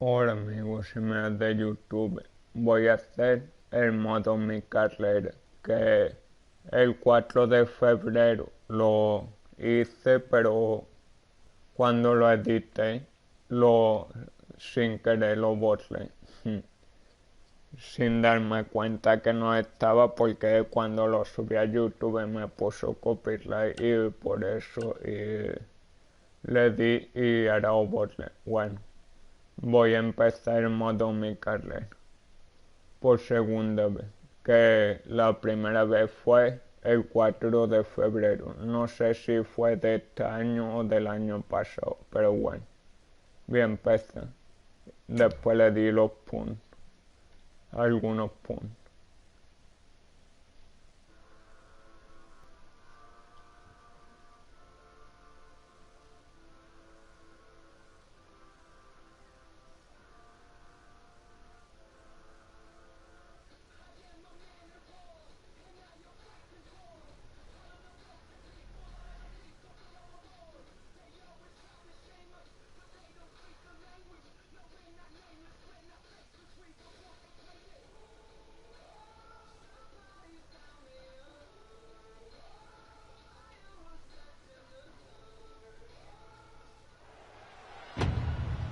Hola amigos y amigas de YouTube, voy a hacer el modo mi carrera, que el 4 de febrero lo hice, pero cuando lo edité, sin querer lo borré, sin darme cuenta que no estaba, porque cuando lo subí a YouTube me puso copyright y por eso le di y ahora lo borré. Bueno. Voy a empezar el modo mi carrera por segunda vez, que la primera vez fue el 4 de febrero. No sé si fue de este año o del año pasado, pero bueno, voy a empezar. Después le di los puntos, algunos puntos.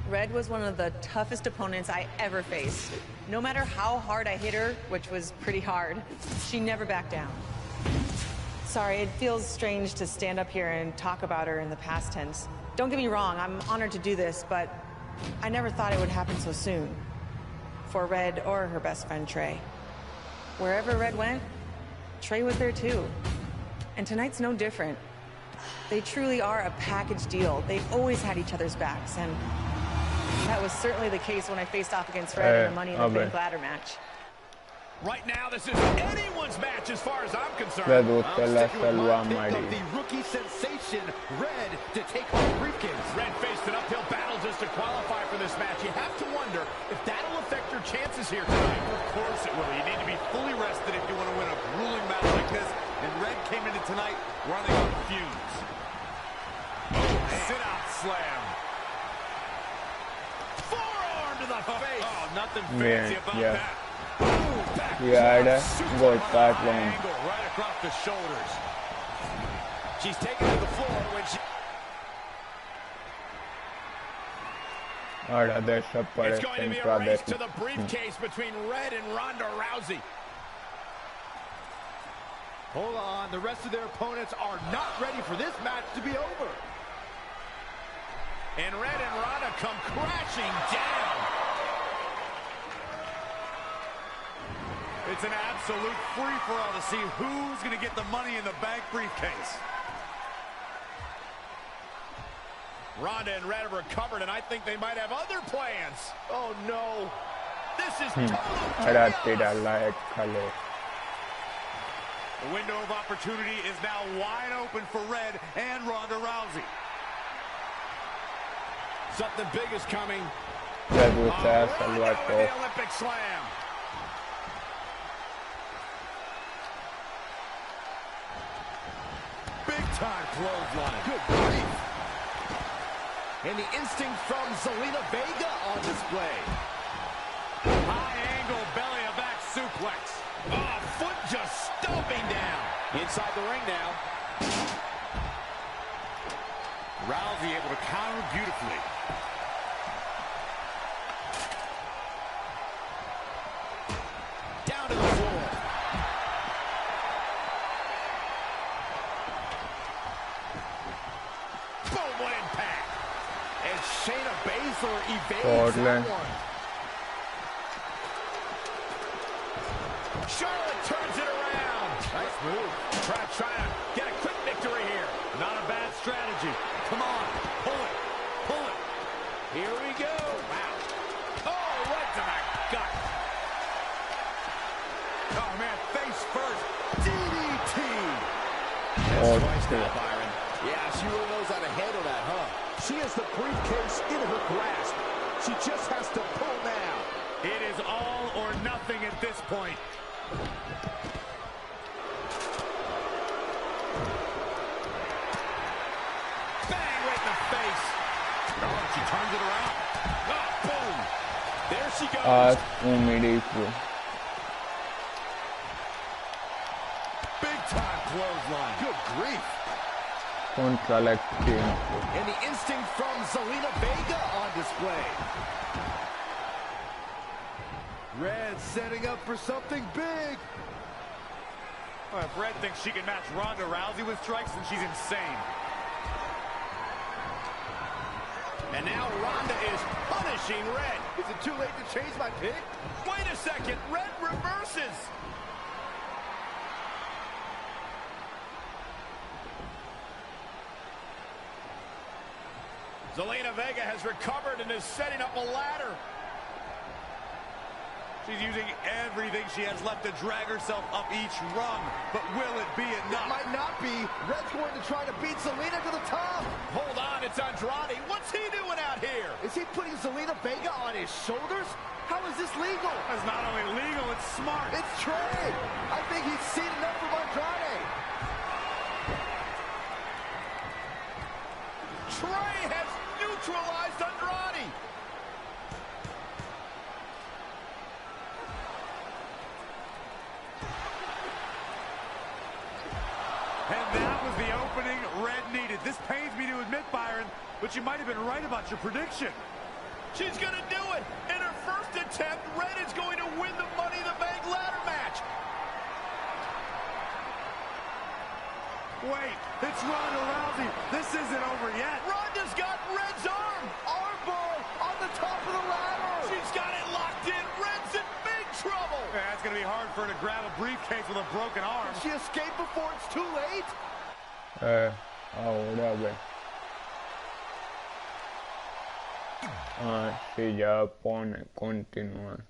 Red was one of the toughest opponents I ever faced. No matter how hard I hit her, which was pretty hard, she never backed down. Sorry, it feels strange to stand up here and talk about her in the past tense. Don't get me wrong, I'm honored to do this, but I never thought it would happen so soon. For Red or her best friend, Trey. Wherever Red went, Trey was there too. And tonight's no different. They truly are a package deal. They've always had each other's backs, and that was certainly the case when I faced off against Red in the Money in the Bank ladder match. Right now, this is anyone's match as far as I'm concerned. I'm sticking with my pick of the rookie sensation, Red, to take home the briefcase. Red faced an uphill battle just to qualify for this match. You have to wonder if that'll affect your chances here tonight. Of course it will. You need to be fully rested if you want to win a grueling battle like this. And Red came into tonight running on fumes. Sit-out slam. Forearm to the face. Oh, nothing fancy about that. Y ahora golpearlo. Right across the shoulders. She's taken to the floor when she... Ahora It's going to be a race to the desaparece. briefcase between Red and Ronda Rousey. Hold on, the rest of their opponents are not ready for this match to be over. And Red and Ronda come crashing down. It's an absolute free-for-all to see who's going to get the Money in the Bank briefcase. Ronda and Red have recovered, and I think they might have other plans. Oh, no. This is Ahora tira la escalera. The window of opportunity is now wide open for Red and Ronda Rousey. Something big is coming. Le gusta salvar The todo. Olympic slam. Big-time clothesline. Good grief. And the instinct from Zelina Vega on display. High-angle belly-to-back suplex. Oh, foot just stomping down. Inside the ring now. Rousey able to counter beautifully. Down to the floor. Boom, what impact. And Shayna Baszler evades that one. Charlotte turns it around. Nice move. Trying to get a quick victory here. Not a bad strategy. Come on. Pull it. Pull it. Here we go. Wow. Oh, right to the gut. Oh, man. Face first. DDT. Oh, Twice now, Byron. Yeah, she really knows how to handle that, huh? She has the briefcase in her grasp. She just has to pull now. It is all or nothing at this point. Bang, right in the face. Oh, she turns it around. Oh, boom. she goes. Haz un miracle. Big time clothesline. Good grief. Contra la esquina. And the instinct from Zelina Vega on display. Red setting up for something big. Well, if Red thinks she can match Ronda Rousey with strikes, then she's insane. And now Ronda is punishing Red. Is it too late to change my pick? Wait a second. Red reverses. Zelina Vega has recovered and is setting up a ladder. She's using everything she has left to drag herself up each rung. But will it be enough? It might not be. Red's going to try to beat Zelina to the top. Hold on, it's Andrade. What's he doing out here? Is he putting Zelina Vega on his shoulders? How is this legal? That's not only legal, it's smart. It's Trey. I think he's seen enough from Andrade. Trey has neutralized Andrade. And that was the opening Red needed. This pains me to admit, Byron, but you might have been right about your prediction. She's going to do it. In her first attempt, Red is going to win the Money in the Bank ladder match. Wait, it's Ronda Rousey. This isn't over yet. Ronda's got Red's arm. Armbar on the top of the ladder. She's got it locked in. Red's in big trouble. Yeah, it's going to be hard for her to grab a briefcase with a broken arm. Can she escape before it's too late? Ahora ve. Ah, sí, ya pone continuar.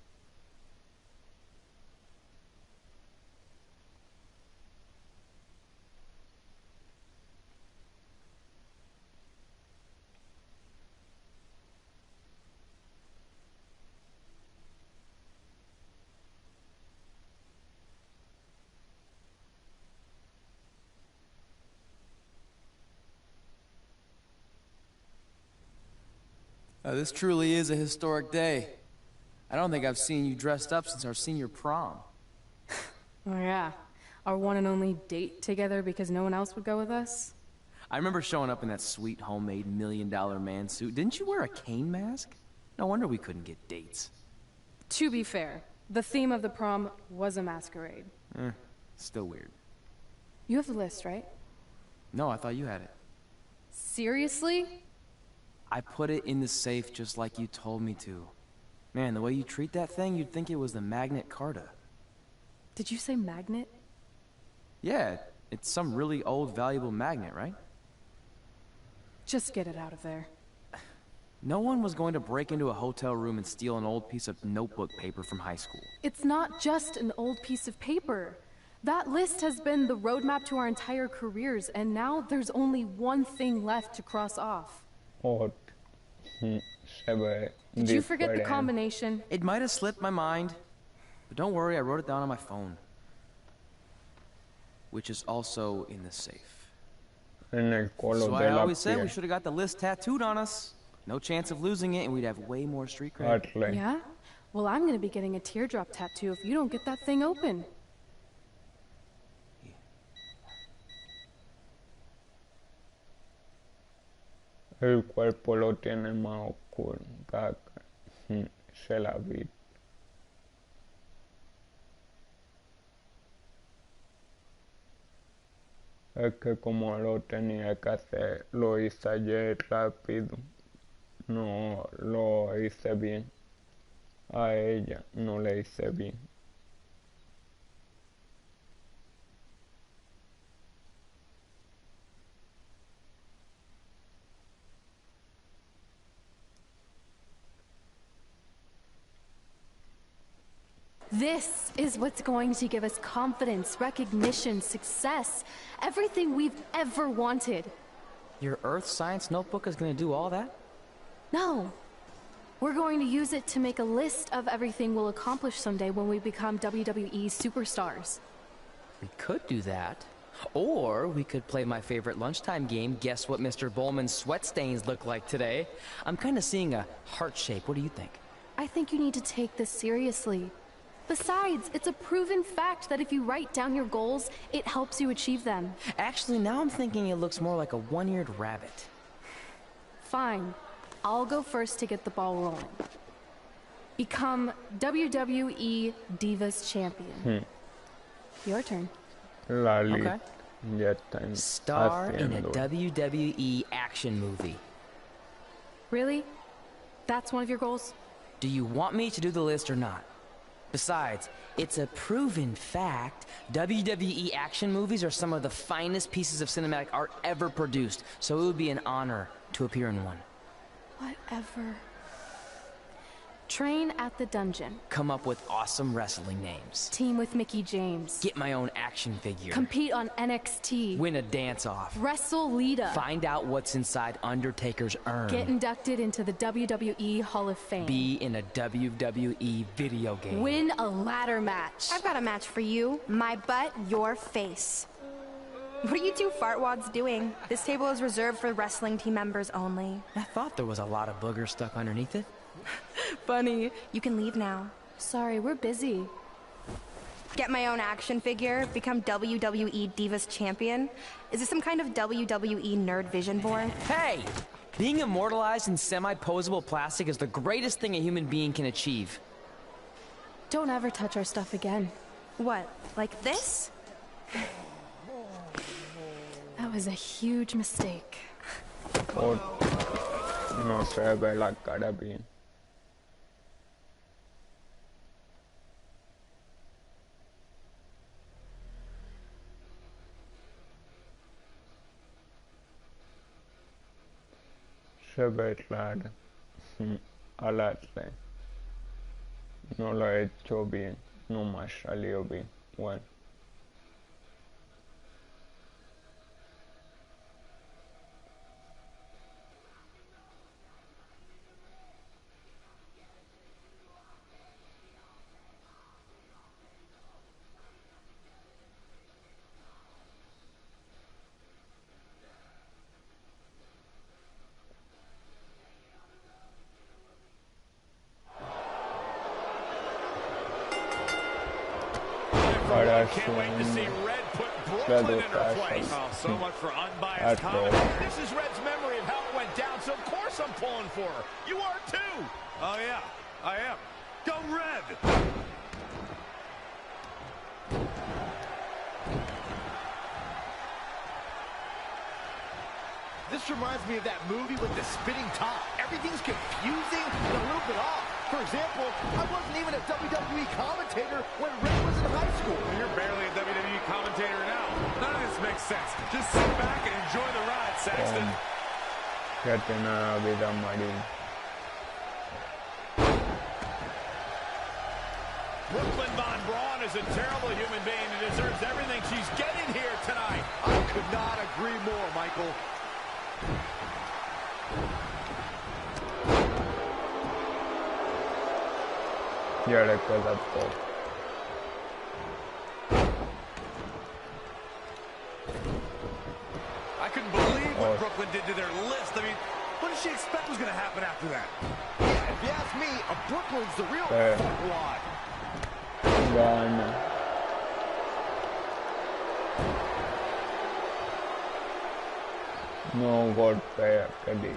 This truly is a historic day. I don't think I've seen you dressed up since our senior prom. Oh yeah, our one and only date together because no one else would go with us? I remember showing up in that sweet homemade $1 million man suit. Didn't you wear a cane mask? No wonder we couldn't get dates. To be fair, the theme of the prom was a masquerade. Still weird. You have the list, right? No, I thought you had it. Seriously? I put it in the safe just like you told me to. Man, the way you treat that thing, you'd think it was the Magnet Carta. Did you say magnet? Yeah, it's some really old, valuable magnet, right? Just get it out of there. No one was going to break into a hotel room and steal an old piece of notebook paper from high school. It's not just an old piece of paper. That list has been the roadmap to our entire careers, and now there's only one thing left to cross off. Se ve Did you forget the diferente. combination? It might have slipped my mind, but don't worry, I wrote it down on my phone. Which is also in the safe. En el color So de I la always said we piel. should have got the list tattooed on us. No chance of losing it, and we'd have way more street cred. Hazle. Yeah? Well, I'm gonna be getting a teardrop tattoo if you don't get that thing open. El cuerpo lo tiene más oscuro. Caca. Se la vi. Es que como lo tenía que hacer, lo hice ayer rápido. No lo hice bien. A ella no le hice bien. This is what's going to give us confidence, recognition, success, everything we've ever wanted. Your Earth Science notebook is going to do all that? No. We're going to use it to make a list of everything we'll accomplish someday when we become WWE superstars. We could do that. Or we could play my favorite lunchtime game, guess what Mr. Bowman's sweat stains look like today. I'm kind of seeing a heart shape. What do you think? I think you need to take this seriously. Besides, it's a proven fact that if you write down your goals, it helps you achieve them. Actually, now I'm thinking it looks more like a one-eared rabbit. Fine. I'll go first to get the ball rolling. Become WWE Divas Champion. Your turn. Lali. Okay. Ya están Star in a haciendo. WWE action movie. Really? That's one of your goals? Do you want me to do the list or not? Besides, it's a proven fact, WWE action movies are some of the finest pieces of cinematic art ever produced, so it would be an honor to appear in one. Whatever. Train at the dungeon. Come up with awesome wrestling names. Team with Mickey James. Get my own action figure. Compete on NXT. Win a dance-off. Wrestle Lita. Find out what's inside Undertaker's urn. Get inducted into the WWE Hall of Fame. Be in a WWE video game. Win a ladder match. I've got a match for you. My butt, your face. What are you two fartwads doing? This table is reserved for wrestling team members only. I thought there was a lot of boogers stuck underneath it. Funny. You can leave now. Sorry, we're busy. Get my own action figure, become WWE Divas Champion. Is this some kind of WWE nerd vision board? Hey! Being immortalized in semi-posable plastic is the greatest thing a human being can achieve. Don't ever touch our stuff again. What, like this? That was a huge mistake. Oh, no se ve la cara bien. Se ve raro. Al arte. No lo he hecho bien. No me ha salido bien. Bueno. Ahora Can't wait to see son Red put las Brooklyn dos in her place. Oh, so much for unbiased That's comment. This is Red's memory of how it went down, so of course I'm pulling for her. You are too. Oh, yeah, I am. Go Red! This reminds me of that movie with the spinning top. Everything's confusing and a little bit off. For example, I wasn't even a WWE commentator when Red was in high school. You're barely a WWE commentator now. None of this makes sense. Just sit back and enjoy the ride, Saxton. ya tiene la vida marina. Brooklyn Von Braun is a terrible human being and deserves everything she's getting here tonight. I could not agree more, Michael. Ya le queda poco. I couldn't believe what Brooklyn did to their list. I mean, what did she expect was going to happen after that? Yeah, if you ask me, Brooklyn's the real fuckwad. Gana. No golpea, que di.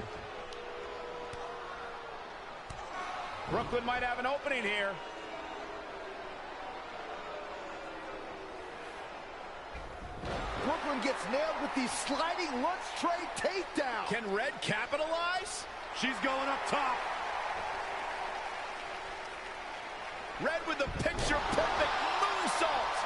Brooklyn might have an opening here. Brooklyn gets nailed with these sliding lunge tray takedown. Can Red capitalize? She's going up top. Red with the picture-perfect moonsault.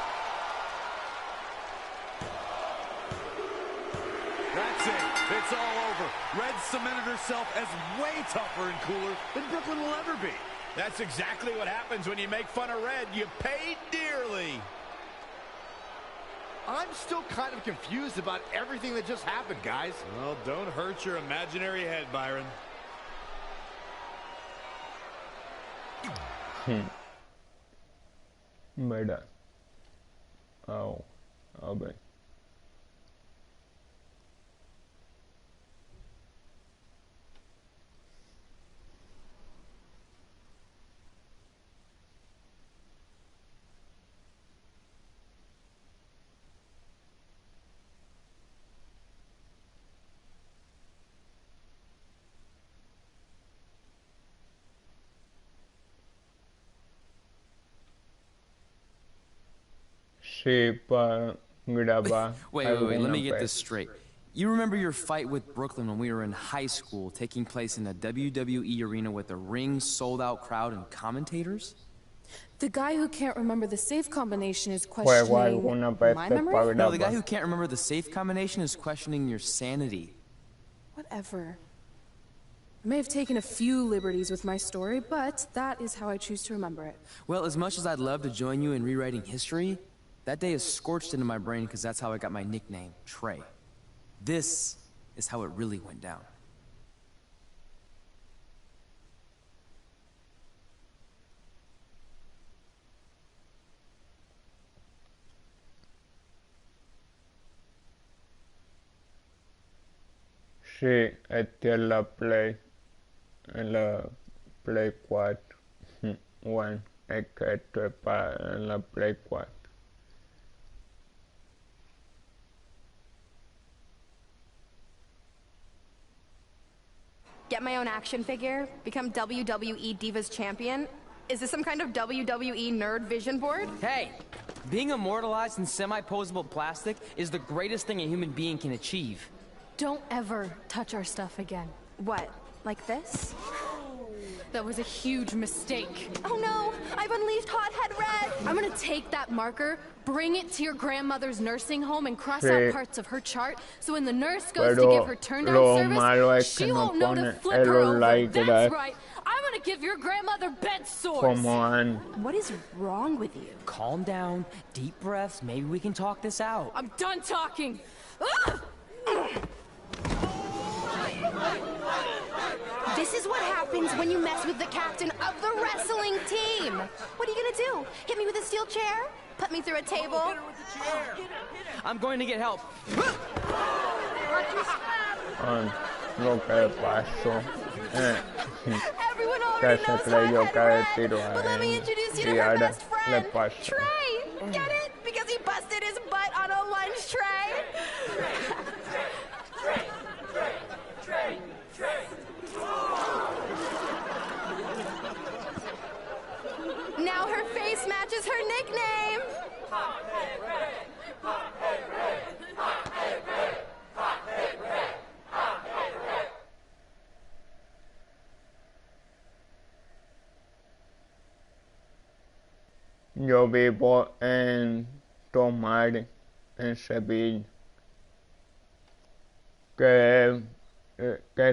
That's it. It's all over. Red cemented herself as way tougher and cooler than Brooklyn will ever be. That's exactly what happens when you make fun of Red. You pay dearly. I'm still kind of confused about everything that just happened, guys. Well, don't hurt your imaginary head, Byron. Mira. Au. A ver. Sí, para grabar. Wait, let alguna me get vez. this straight. You remember your fight with Brooklyn when we were in high school, taking place in a WWE arena with a ring, sold-out crowd, and commentators? The guy who can't remember the safe combination is Juego questioning alguna vez my para memory? No, the guy grabar. who can't remember the safe combination is questioning your sanity. Whatever. I may have taken a few liberties with my story, but that is how I choose to remember it. Well, as much as I'd love to join you in rewriting history, that day is scorched into my brain because that's how I got my nickname, Trey. This is how it really went down. Sí, este es la Play. En la Play 4. Bueno, es que esto es para en la Play 4. Get my own action figure? Become WWE Divas Champion? Is this some kind of WWE nerd vision board? Hey, being immortalized in semi-posable plastic is the greatest thing a human being can achieve. Don't ever touch our stuff again. What, like this? That was a huge mistake. Oh no, I've unleashed Hothead Red! I'm gonna take that marker, bring it to your grandmother's nursing home, and cross Sí. out parts of her chart, so when the nurse goes to Pero give her turn-down lo service, malo es she que no won't know to pone flip her el over. like That's that right. I'm gonna give your grandmother bed sores. como han. What is wrong with you? Calm down, deep breaths, maybe we can talk this out. I'm done talking. Ah! This is what happens when you mess with the captain of the wrestling team! What are you gonna do? Hit me with a steel chair? Put me through a table? I'm going to get help. Lo que pasó. Everyone Que already se knows creyó que Hothead el Red! tiro a But let me él introduce you y to her ahora best le friend, pasó. Trey! Get it? Because he busted his butt on a lunch tray? Now her face matches her nickname! Yo vivo en Tomar, en Sevilla. Que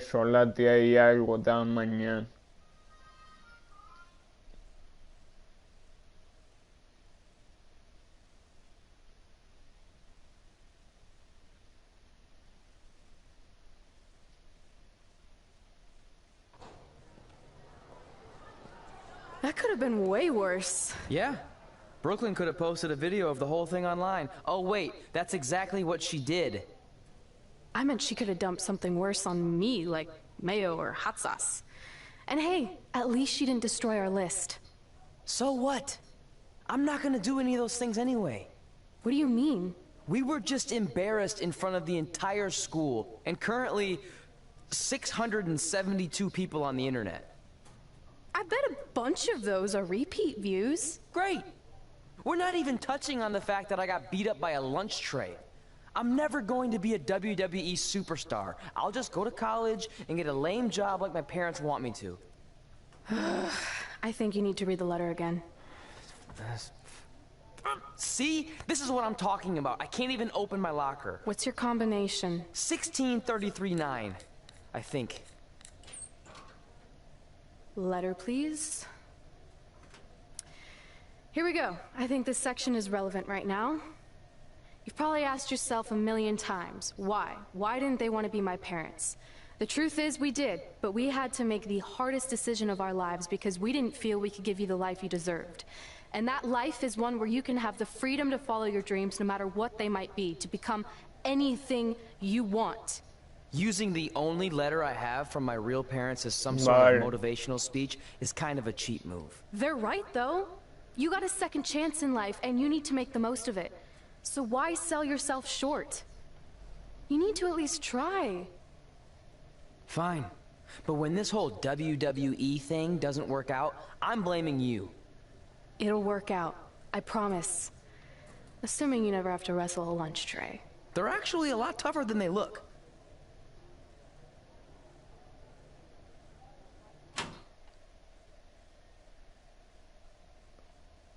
son las 10 y algo de la mañana. That could have been way worse. Yeah. Brooklyn could have posted a video of the whole thing online. Oh, wait, that's exactly what she did. I meant she could have dumped something worse on me, like mayo or hot sauce. And hey, at least she didn't destroy our list. So what? I'm not gonna do any of those things anyway. What do you mean? We were just embarrassed in front of the entire school, and currently 672 people on the internet. I bet a bunch of those are repeat views. Great! We're not even touching on the fact that I got beat up by a lunch tray. I'm never going to be a WWE superstar. I'll just go to college and get a lame job like my parents want me to. I think you need to read the letter again. See? This is what I'm talking about. I can't even open my locker. What's your combination? 1633-9, I think. Letter, please. Here we go. I think this section is relevant right now. You've probably asked yourself a million times, why? Why didn't they want to be my parents? The truth is, we did, but we had to make the hardest decision of our lives because we didn't feel we could give you the life you deserved. And that life is one where you can have the freedom to follow your dreams no matter what they might be, to become anything you want. Using the only letter I have from my real parents as some sort of motivational speech is kind of a cheap move. They're right, though. You got a second chance in life, and you need to make the most of it. So why sell yourself short? You need to at least try. Fine. But when this whole WWE thing doesn't work out, I'm blaming you. It'll work out. I promise. Assuming you never have to wrestle a lunch tray. They're actually a lot tougher than they look.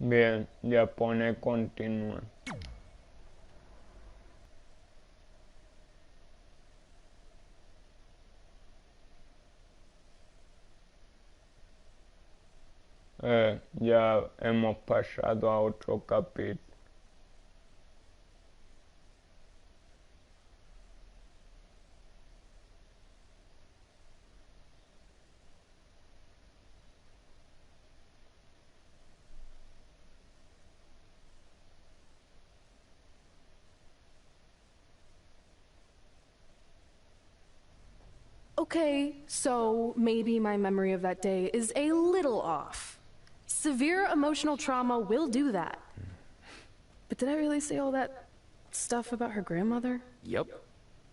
Bien, ya pone continúa. Ya hemos pasado a otro capítulo. Okay, so maybe my memory of that day is a little off. Severe emotional trauma will do that. But did I really say all that stuff about her grandmother? Yep.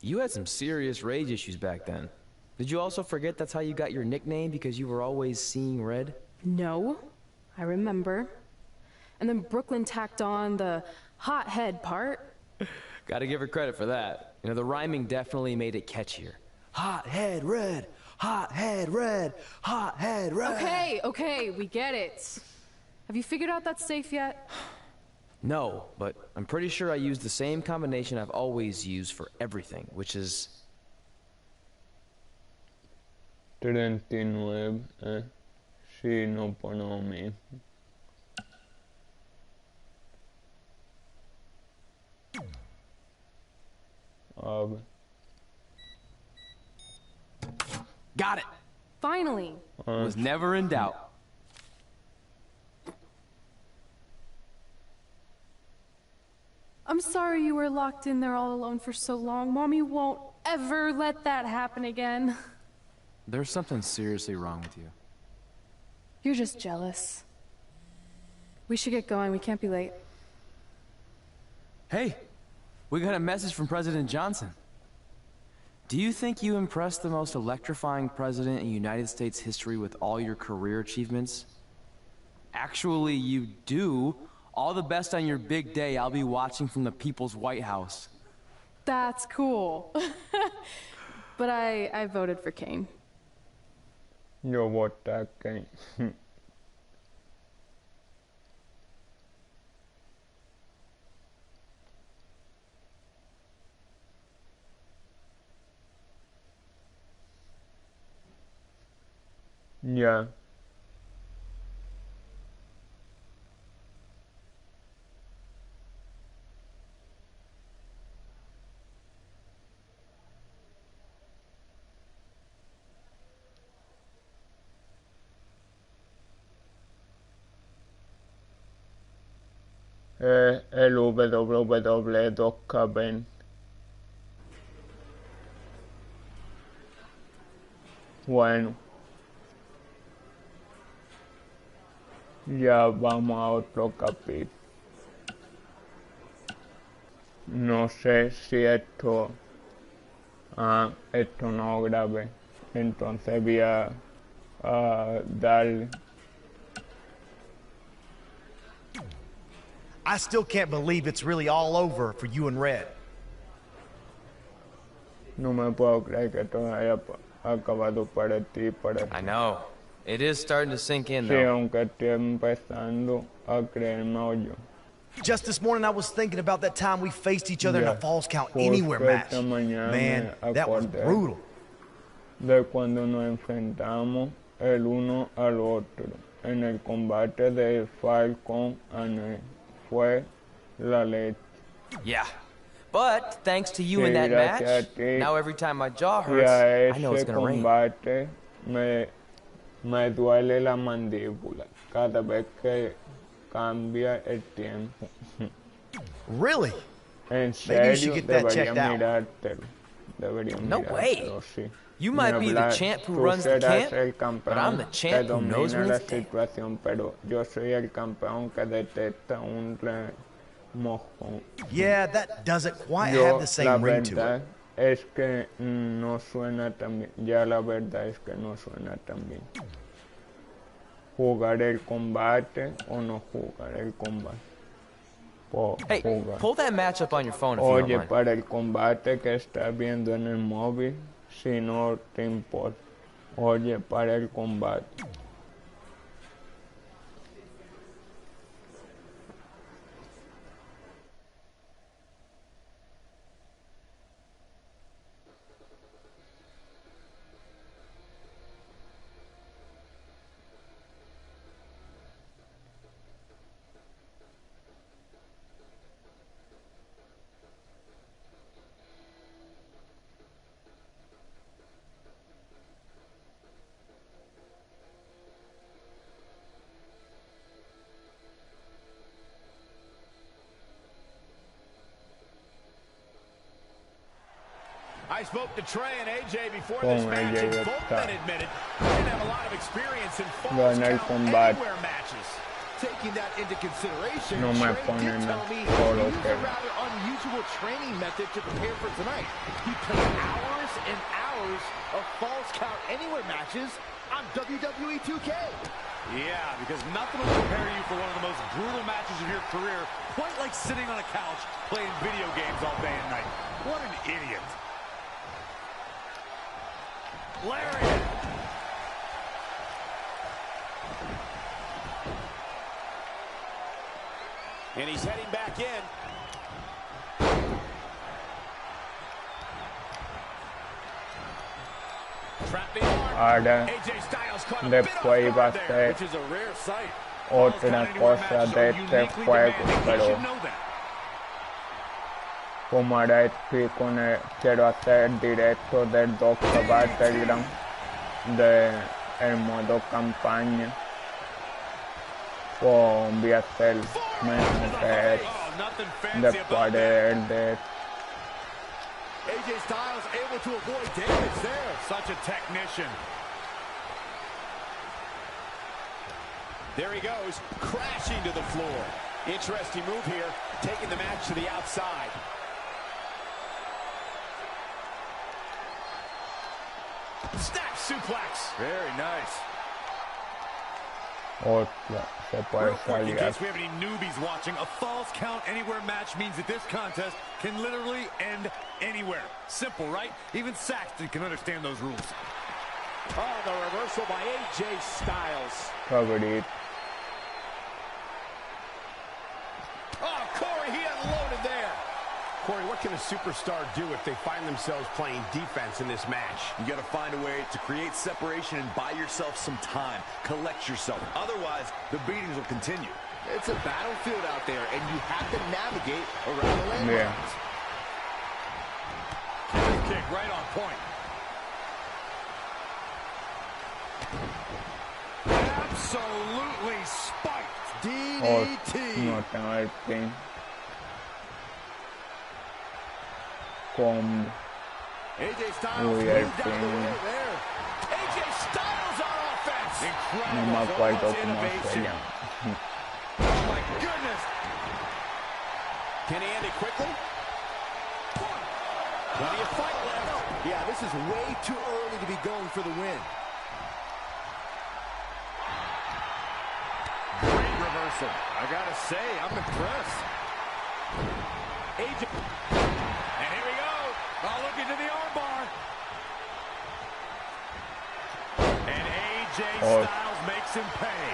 You had some serious rage issues back then. Did you also forget that's how you got your nickname because you were always seeing red? No, I remember. And then Brooklyn tacked on the hothead part. Gotta give her credit for that. You know, the rhyming definitely made it catchier. Hot head red, hot head red, hot head red. Okay, we get it. Have you figured out that safe yet? No, but I'm pretty sure I used the same combination I've always used for everything, which is... 39, Sí, no pone lo mismo. A ver. Got it! Finally. Was never in doubt. I'm sorry you were locked in there all alone for so long. Mommy won't ever let that happen again. There's something seriously wrong with you. You're just jealous. We should get going. We can't be late. Hey, we got a message from President Johnson. Do you think you impressed the most electrifying president in United States history with all your career achievements? Actually, you do. All the best on your big day. I'll be watching from the People's White House. That's cool. But I voted for Kane. Yo voté a Kane. Ya. El WWE 2K20. Bueno. Ya vamos a otro capítulo. No sé si esto no grabé. Entonces voy a darle. I still can't believe it's really all over for you and Red. No me puedo creer que todo haya acabado para ti y para ti. I know. It is starting to sink in, Sí, though. aunque estoy empezando a creerme yo. Just this morning I was thinking about that time we faced each other in Yeah. a Falls Count Anywhere Justo match. esta mañana Man, me that was acordé brutal. De cuando nos enfrentamos el uno al otro en el combate de Falcon and fue la leche. Yeah. But thanks to you in Sí, that gracias a match, ti. now every time my jaw Y a hurts, I know it's ese gonna rain. combate me duele la mandíbula cada vez que cambia el tiempo. Really? En Maybe you should serio, get that debería checked out. mirártelo. Debería No way. mirártelo, sí. You Ni might be the hablar, champ who tú runs the serás camp, el but campeón I'm the que champ who knows domina when la it's there. situación, pero yo soy el campeón que detecta un remojón. Yeah, that doesn't quite Yo, have the la same ring to verdad it. es que no suena tan bien. Ya la verdad es que no suena tan bien. Jugar el combate o no jugar el combate. Hey, jugar. pull that match up on your phone if you Oye, don't mind. para el combate que estás viendo en el móvil, si no te importa. Oye, para el combate. I spoke to Trey and AJ before this match, and both men admitted they didn't have a lot of experience in falls count anywhere matches. Taking that into consideration, Trey did tell me he used a rather unusual training method to prepare for tonight. He played hours and hours of falls count anywhere matches on WWE 2K. Yeah, because nothing will prepare you for one of the most brutal matches of your career, quite like sitting on a couch playing video games all day and night. What an idiot. Lariat. And he's heading back in. Ahora, después iba a ser otra cosa de este juego, pero como ahora estoy con quiero hacer directo del 2 Battleground de el modo campaña, pues voy a hacer mejor que después de AJ Styles able to avoid damage there. Such a technician. There he goes, crashing to the floor. Interesting move here, taking the match to the outside. Snap suplex. Very nice. Ostras, se puede salir. In case we have any newbies watching, a falls count anywhere match means that this contest can literally end anywhere. Simple, right? Even Saxton can understand those rules. Oh, the reversal by AJ Styles. Covered it. Oh, Corey, he unloaded there. Corey, what can a superstar do if they find themselves playing defense in this match? You got to find a way to create separation and buy yourself some time. Collect yourself. Otherwise, the beatings will continue. It's a battlefield out there, and you have to navigate around the landmines. Kick right on point. Absolutely spiked. DDT. No tengo el pin. Con AJ Styles moved out of the way there. AJ Styles on offense. no me acuerdo cómo se innovation. llama. Oh my goodness. Can he end it quickly? Plenty of fight left. Yeah, this is way too early to be going for the win. Great reversal. I gotta say, I'm impressed. AJ. And here we go. Oh, look into the armbar. And AJ Styles makes him pay.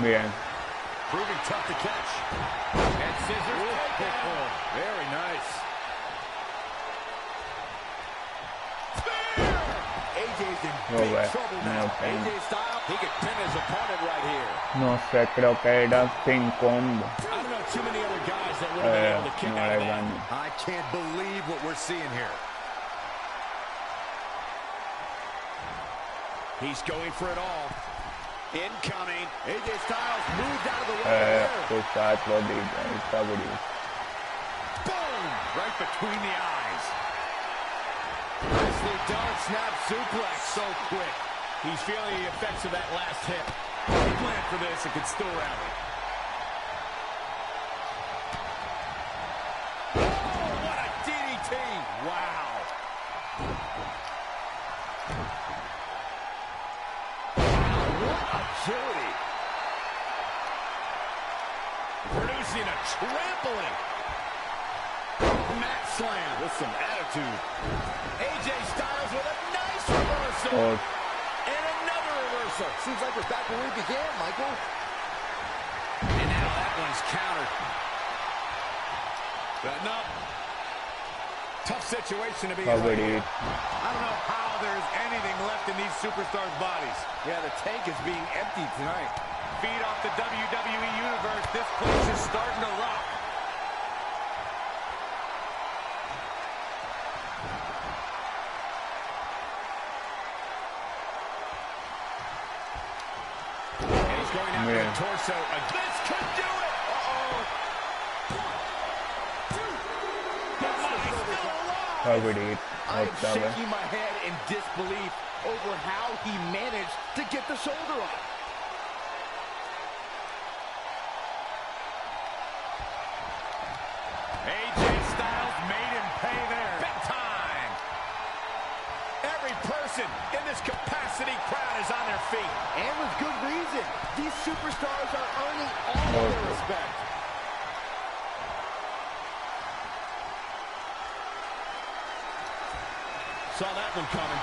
Bien. Proving tough to catch. And scissors takedown. Very nice. Spear! AJ's in big trouble now. AJ Styles, he could pin his opponent right here. No sé, creo que era pin combo. I don't know too many other guys that would have been able to kick no out le of that. gané. I can't believe what we're seeing here. He's going for it all. Incoming. AJ Styles moved out of the way there. Boom! Right between the eyes. Nicely done. Snap suplex. So quick. He's feeling the effects of that last hit. He planned for this and could still rally. Oh, what a DDT. Wow. What agility. using a trampling. Mat slam with some attitude. AJ Styles with a nice reversal. And another reversal. Seems like we're back where we began, Michael. And now that one's countered. But no. Tough situation to be in. Covered I it. don't know how there's anything left in these superstars' bodies. Yeah, the tank is being emptied tonight. Feed off the WWE Universe. This place is starting to rock. And he's going after the torso. This could do it. Covered it. I'm shaking my head in disbelief over how he managed to get the shoulder up. AJ Styles made him pay there. Big time. Every person in this capacity crowd is on their feet. And with good reason. These superstars are earning all of their respect. Saw that one coming.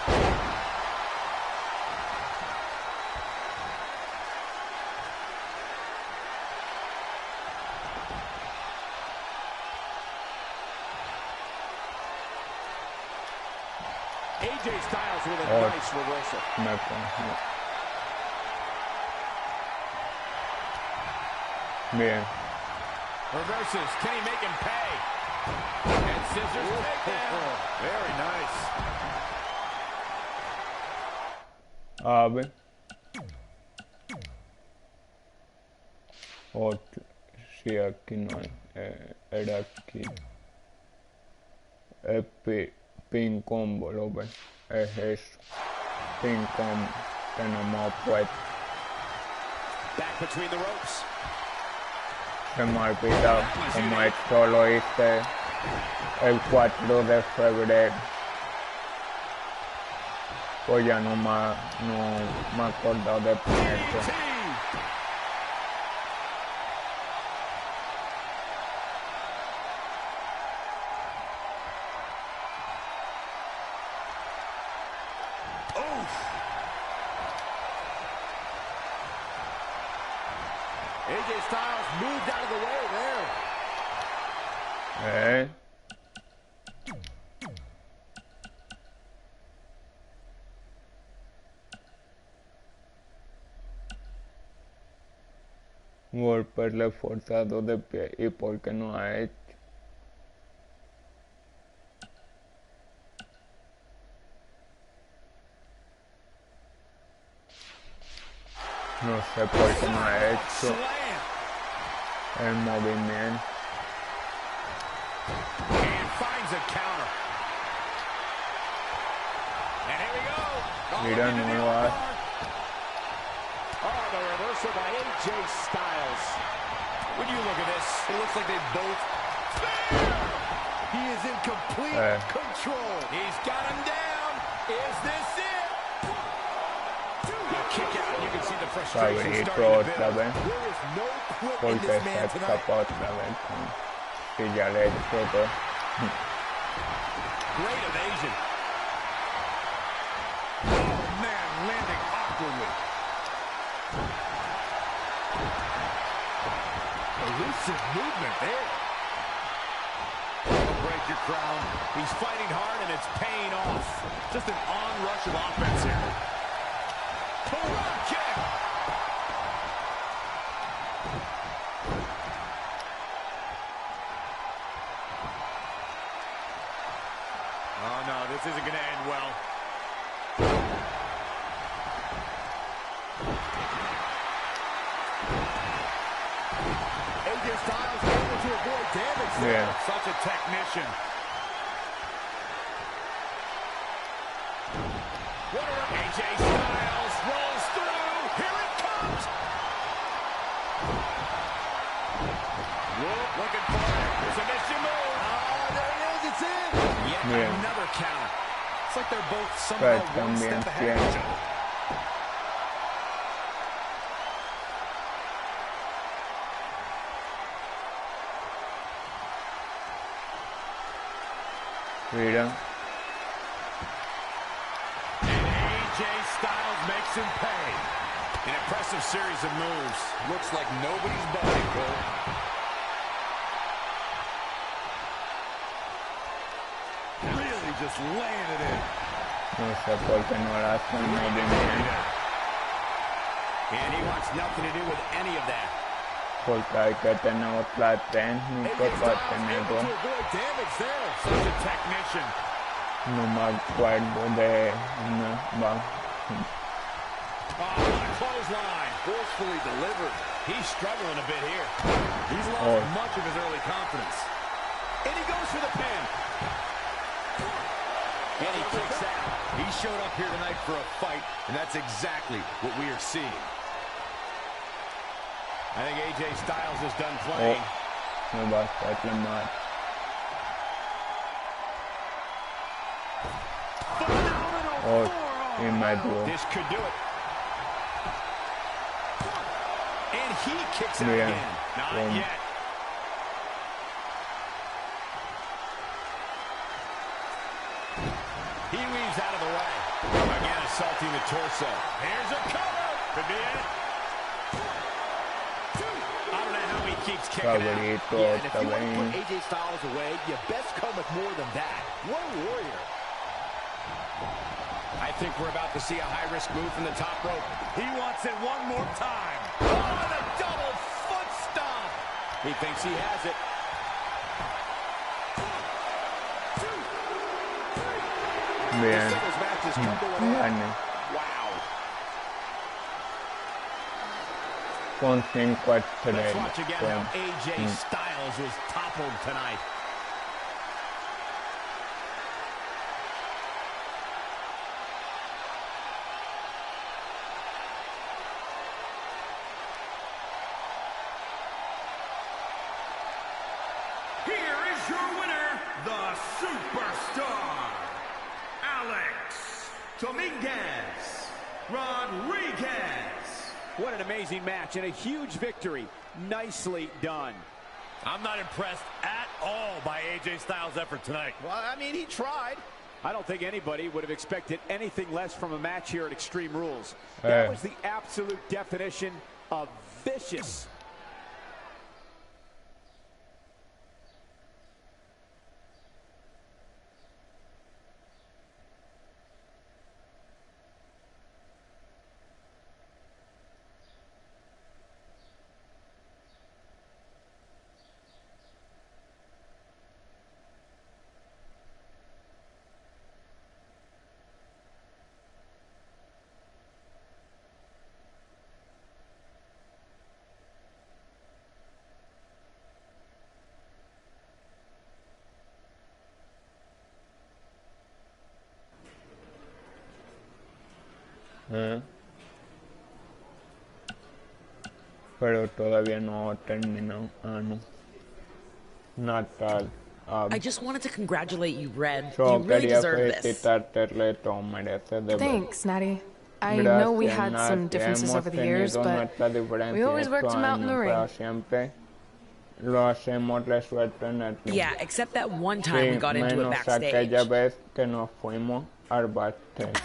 AJ Styles with a nice reversal. Bien. Reverses. Can he make him pay? And scissors takedown. Very nice. A ver. Otro. Sí, aquí no hay. Era aquí. Es pin combo, lo ves. Es eso. Pin combo. Tenemos puesto. Back between the ropes. Se me ha olvidado. Como esto lo hice el 4 de febrero. Pues ya no me he acordado de ponerte. AJ Styles moved out of the way there. Golpes reforzados de pie. ¿Y por qué no ha hecho? No sé por qué no ha hecho el movimiento. And finds a counter. And here we go. Mira, no lo hace. Oh, the reversal by AJ Styles. When you look at this, it looks like they both... He is in complete control. He's got him down. Is this it? Kick out. You can see the frustration starting to build. There is no quit in Porque this se man tonight. escapó otra vez. Y ya le he hecho todo. Great evasion. Oh, man, landing awkwardly. Elusive movement there. Break your crown. He's fighting hard and it's paying off. Just an onrush of offense here. Pull-up kick. Oh, no, this isn't going to end well. AJ Styles able to avoid damage there. Yeah. Such a technician. AJ Styles rolls through. Here it comes. Whoa, looking for it. Submission move. Oh, there it is. It's in. Yet another counter. It's like they're both somehow one step ahead of each other. Mira. And AJ Styles makes him pay. An impressive series of moves. Looks like nobody's budging, Cole. Really just laying it in. No sé por qué no la hacen muy bien. And he wants nothing to do with any of that. Porque hay que tener otra técnica para tenerlo. Such a technician. No me acuerdo de una. Clothesline. Forcefully delivered. He's struggling a bit here. He's lost much of his early confidence. And he goes for the pin. And he kicks out. He showed up here tonight for a fight, and that's exactly what we are seeing. I think AJ Styles is done playing. No va a hacerle mal. Y me dio. This could do it. And he kicks out Bien. again. Not yet. He weaves out of the way. Again, assaulting the torso. Here's a cover. Could be it. I don't know how he keeps kicking out. Yeah, and if you want to put AJ Styles away, you best come with more than that. What a warrior. I think we're about to see a high-risk move from the top rope. He wants it one more time. Oh, the double foot stomp. He thinks he has it. Bien. Wow. Con 5 Let's estrellas. watch again how AJ Styles was toppled tonight. Here is your winner, the Superstar, Alex Dominguez Rodriguez. What an amazing match and a huge victory. Nicely done. I'm not impressed at all by AJ Styles' effort tonight. Well, I mean, he tried. I don't think anybody would have expected anything less from a match here at Extreme Rules. That was the absolute definition of vicious. Pero todavía no terminó. Ah, no. Natal. I just wanted to congratulate you, Red. Yo You really quería deserve this. felicitarte, Reto, mereces de Thanks, Natty. I Gracias, know we had some Nat. differences Hemos over the years, tenido but nuestras diferencias we always worked estos them out in the años, pero ring. siempre lo hacemos resuelto en el ring. Yeah, except that one time we got into it menos backstage. aquella vez que nos fuimos al backstage.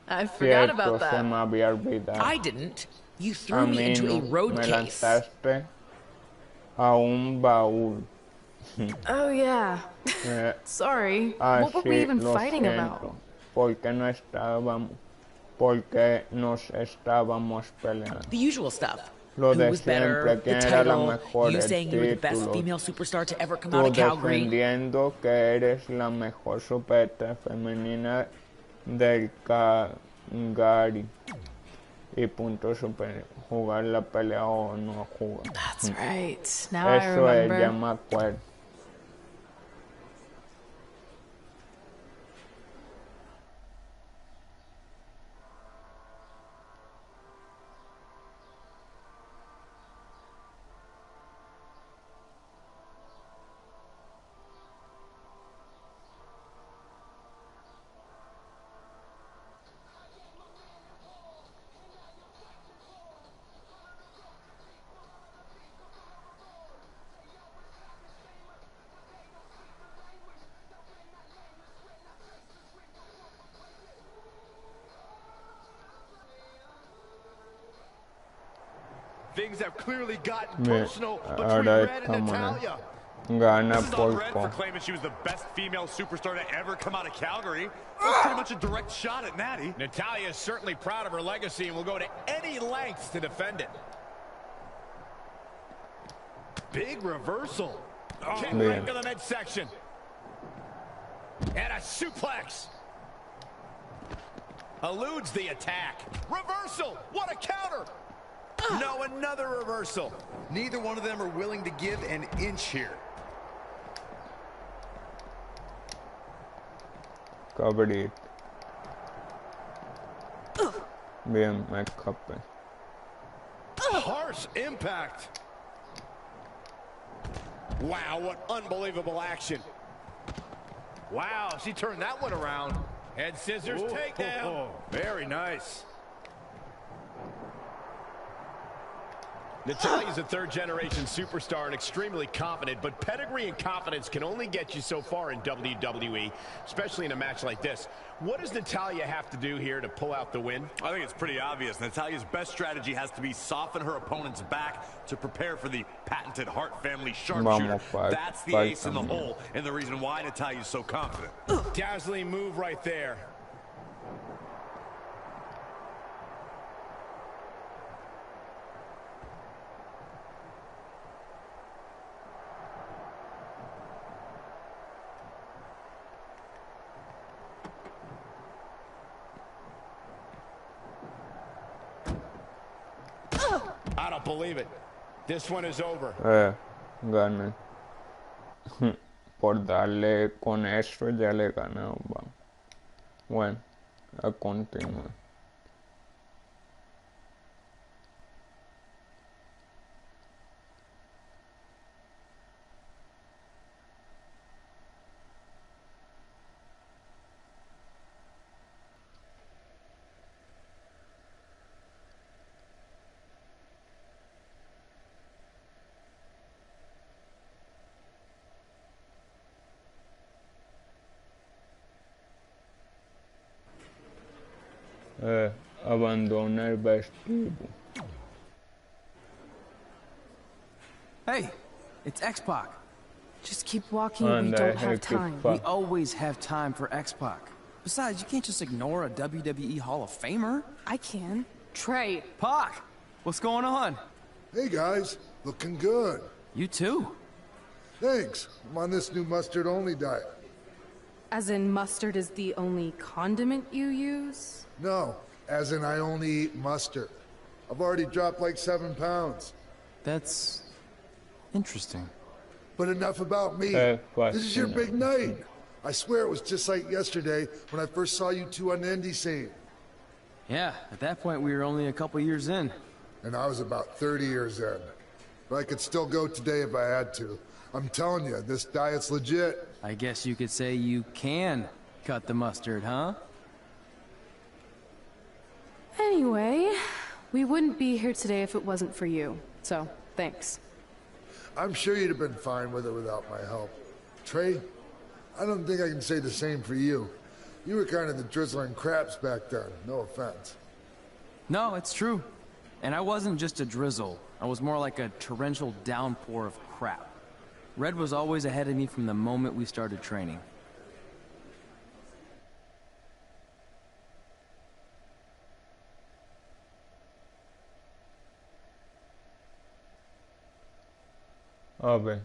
I forgot Cierto, about se that. me había olvidado. I didn't. You A threw me mí into a no, road me case. lanzaste a un baúl. Oh, yeah. Eh, Sorry. What were we así even lo fighting siento, about? porque nos estábamos peleando. The usual stuff. Lo Who de was better, siempre, the quién era la title, mejor, you el saying you were the best título. female superstar to ever come out Tú of Calgary. defendiendo que eres la mejor superestrella femenina del Calgary. Y punto super, jugar la pelea o no jugar. That's right. Now I Eso es, ya remember. me acuerdo. Things have clearly gotten Bien, personal between ahora Red and Natalya. Gana This is on por Red for claiming she was the best female superstar to ever come out of Calgary. That's pretty much a direct shot at Natty. Natalya is certainly proud of her legacy and will go to any lengths to defend it. Big reversal. Kick right to the midsection. And a suplex. Eludes the attack. Reversal. What a counter. No, another reversal. Neither one of them are willing to give an inch here. Cover it. Bien, me escapé. Harsh impact. Wow, what unbelievable action. Wow, she turned that one around. Head scissors takedown. Very nice. Natalya's a third-generation superstar and extremely confident, but pedigree and confidence can only get you so far in WWE, especially in a match like this. What does Natalya have to do here to pull out the win? I think it's pretty obvious. Natalya's best strategy has to be soften her opponent's back to prepare for the patented Hart family sharpshooter. That's the ace in the hole and the reason why Natalya's so confident. Dazzling move right there. I don't believe it. This one is over. Gané. Por darle con eso ya le gané. Bueno, a continuar. Abandona el vestido. Hey, it's X-Pac. Just keep walking, we don't have time. We always have time for X-Pac. Besides, you can't just ignore a WWE Hall of Famer. I can. Trey. Pac, what's going on? Hey guys, looking good. You too. Thanks. I'm on this new mustard-only diet. As in mustard is the only condiment you use? No, as in I only eat mustard. I've already dropped like 7 pounds. That's interesting. But enough about me. This is your big night. I swear it was just like yesterday when I first saw you two on the indie scene. Yeah, at that point we were only a couple years in. And I was about 30 years in. But I could still go today if I had to. I'm telling you, this diet's legit. I guess you could say you can cut the mustard, huh? Anyway, we wouldn't be here today if it wasn't for you. So, thanks. I'm sure you'd have been fine with it without my help. Trey, I don't think I can say the same for you. You were kind of the drizzling craps back then, no offense. No, it's true. And I wasn't just a drizzle. I was more like a torrential downpour of crap. Red was always ahead of me from the moment we started training. A ver,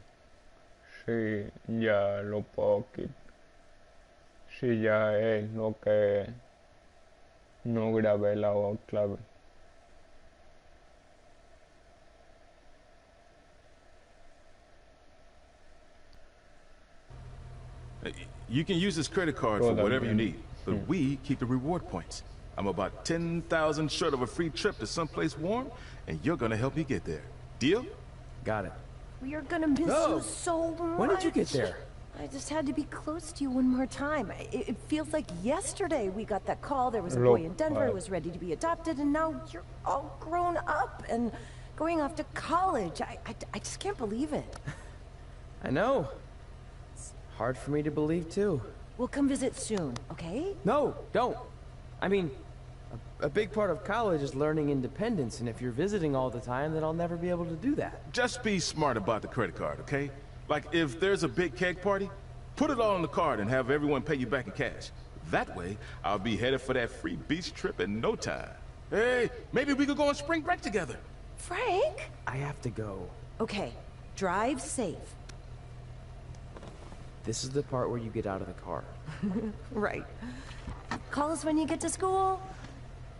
si ya lo puedo quitar. Si ya es lo que no grabé la otra vez. You can use this credit card for whatever you need, but we keep the reward points. I'm about 10,000 short of a free trip to someplace warm, and you're gonna help me get there. Deal? Got it. We are gonna miss you so much. When did you get there? I just had to be close to you one more time. It feels like yesterday we got that call. There was a boy in Denver who was ready to be adopted, and now you're all grown up and going off to college. I just can't believe it. I know. It's hard for me to believe, too. We'll come visit soon, okay? No, don't. I mean, A big part of college is learning independence, and if you're visiting all the time, then I'll never be able to do that. Just be smart about the credit card, okay? Like, if there's a big keg party, put it all on the card and have everyone pay you back in cash. That way, I'll be headed for that free beach trip in no time. Hey, maybe we could go on spring break together. Frank? I have to go. Okay, drive safe. This is the part where you get out of the car. Right. Call us when you get to school.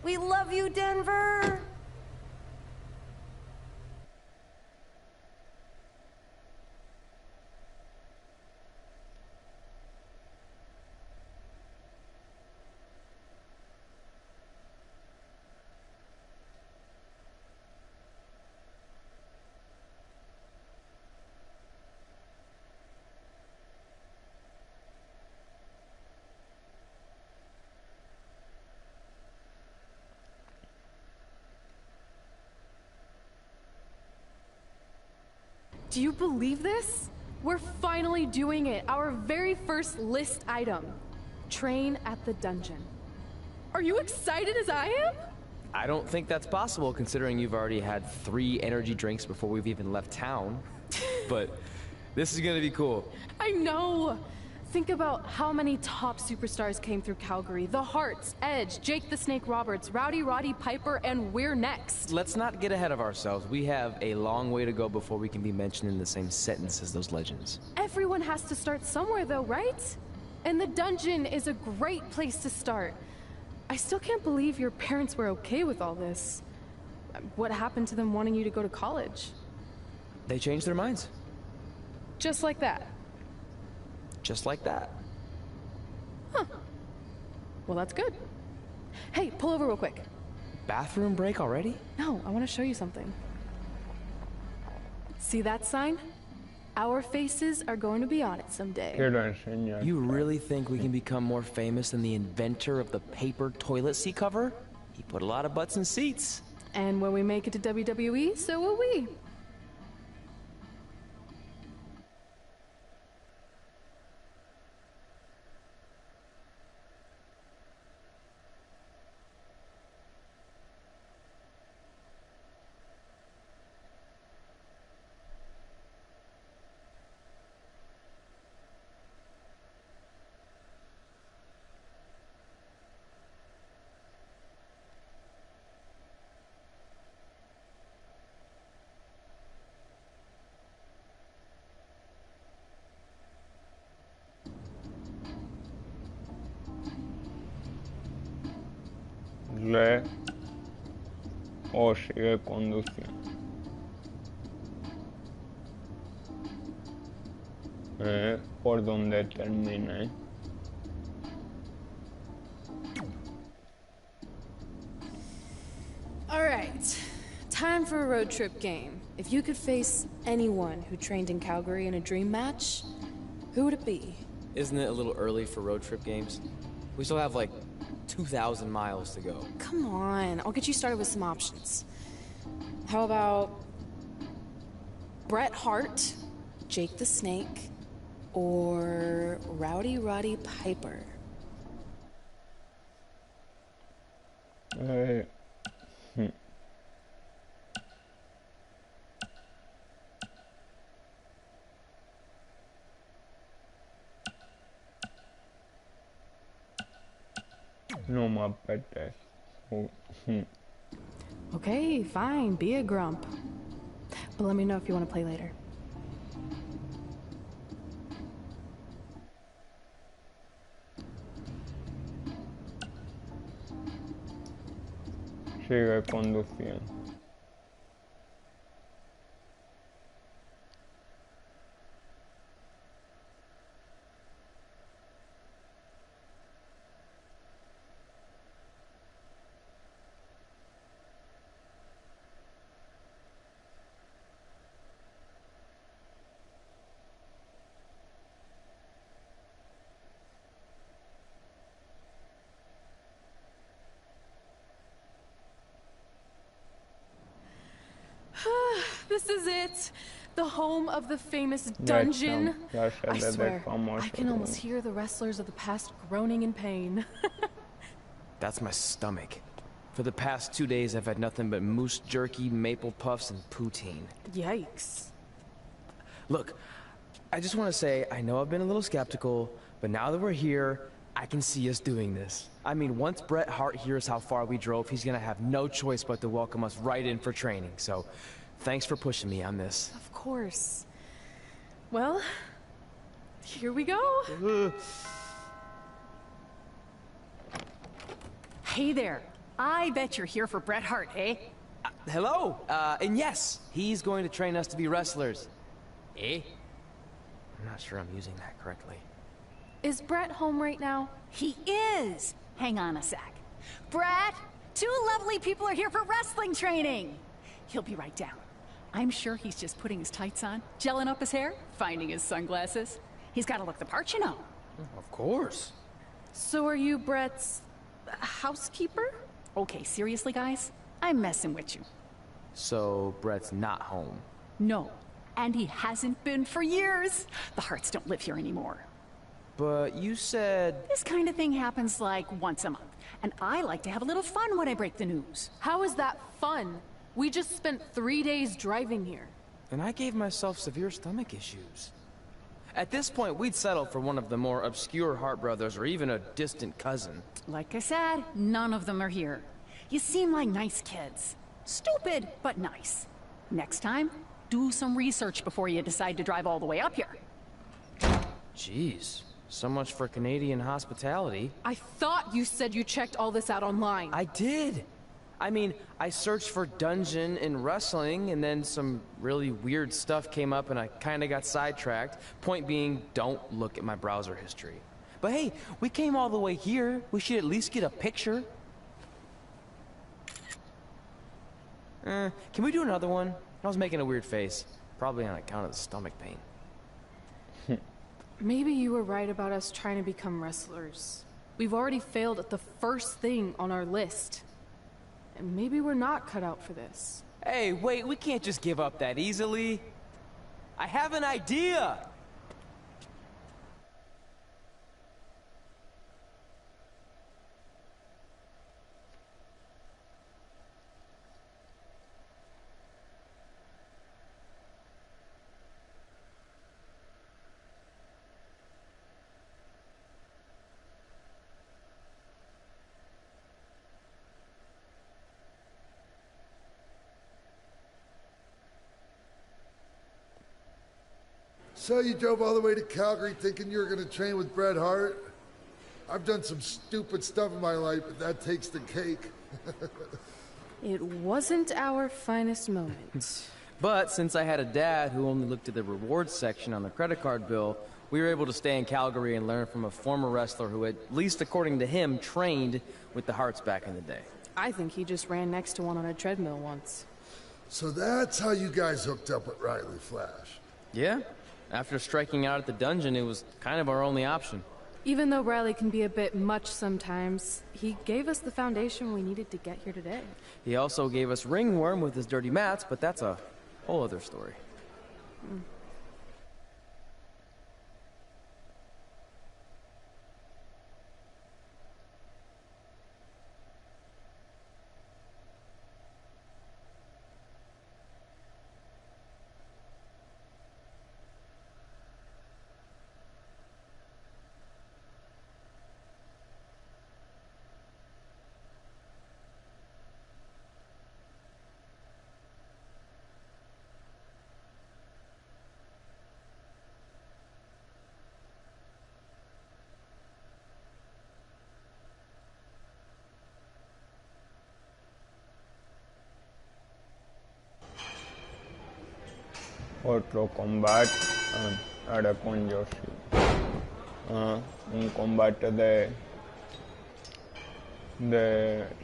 We love you, Denver! Do you believe this? We're finally doing it. Our very first list item. Train at the dungeon. Are you excited as I am? I don't think that's possible, considering you've already had 3 energy drinks before we've even left town. But this is gonna be cool. I know. Think about how many top superstars came through Calgary. The Hearts, Edge, Jake the Snake Roberts, Rowdy Roddy Piper, and we're next. Let's not get ahead of ourselves. We have a long way to go before we can be mentioned in the same sentence as those legends. Everyone has to start somewhere though, right? And the dungeon is a great place to start. I still can't believe your parents were okay with all this. What happened to them wanting you to go to college? They changed their minds. Just like that? Just like that. Huh. Well, that's good. Hey, pull over real quick. Bathroom break already? No, I want to show you something. See that sign? Our faces are going to be on it someday. You really think we can become more famous than the inventor of the paper toilet seat cover? He put a lot of butts in seats. And when we make it to WWE, so will we. Lee o sigue conduciendo. Por donde termine. All right, time for a road trip game. If you could face anyone who trained in Calgary in a dream match, who would it be? Isn't it a little early for road trip games? We still have like 2,000 miles to go. Come on, I'll get you started with some options. How about Bret Hart, Jake the Snake, or Rowdy Roddy Piper? No me apetece. Okay, fine, be a grump. But let me know if you want to play later. Sigue conduciendo. This is it. The home of the famous dungeon. I swear, I can almost hear the wrestlers of the past groaning in pain. That's my stomach. For the past 2 days, I've had nothing but moose jerky, maple puffs, and poutine. Yikes. Look, I just want to say, I know I've been a little skeptical, but now that we're here, I can see us doing this. I mean, once Bret Hart hears how far we drove, he's gonna have no choice but to welcome us right in for training. So, thanks for pushing me on this. Of course. Well, here we go. Hey there. I bet you're here for Bret Hart, eh? Hello, and yes, he's going to train us to be wrestlers. Eh? I'm not sure I'm using that correctly. Is Bret home right now? He is! Hang on a sec. Bret, 2 lovely people are here for wrestling training! He'll be right down. I'm sure he's just putting his tights on, gelling up his hair, finding his sunglasses. He's gotta look the part, you know. Of course. So are you Bret's housekeeper? Okay, seriously, guys? I'm messing with you. So, Bret's not home? No, and he hasn't been for years. The Harts don't live here anymore. But you said... This kind of thing happens like once a month, and I like to have a little fun when I break the news. How is that fun? We just spent 3 days driving here. And I gave myself severe stomach issues. At this point, we'd settle for one of the more obscure Hart brothers or even a distant cousin. Like I said, none of them are here. You seem like nice kids. Stupid, but nice. Next time, do some research before you decide to drive all the way up here. Jeez, so much for Canadian hospitality. I thought you said you checked all this out online. I did. I mean, I searched for dungeon in wrestling, and then some really weird stuff came up, and I kind of got sidetracked. Point being, don't look at my browser history. But hey, we came all the way here. We should at least get a picture. Can we do another one? I was making a weird face. Probably on account of the stomach pain. Maybe you were right about us trying to become wrestlers. We've already failed at the first thing on our list. And maybe we're not cut out for this. Hey, wait, we can't just give up that easily. I have an idea! So you drove all the way to Calgary thinking you were going to train with Bret Hart? I've done some stupid stuff in my life, but that takes the cake. It wasn't our finest moment. But since I had a dad who only looked at the rewards section on the credit card bill, we were able to stay in Calgary and learn from a former wrestler who, at least according to him, trained with the Harts back in the day. I think he just ran next to one on a treadmill once. So that's how you guys hooked up with Riley Flash? Yeah. After striking out at the dungeon, it was kind of our only option. Even though Riley can be a bit much sometimes, he gave us the foundation we needed to get here today. He also gave us Ringworm with his dirty mats, but that's a whole other story. Otro combate, ahora con Yoshi. Un combate de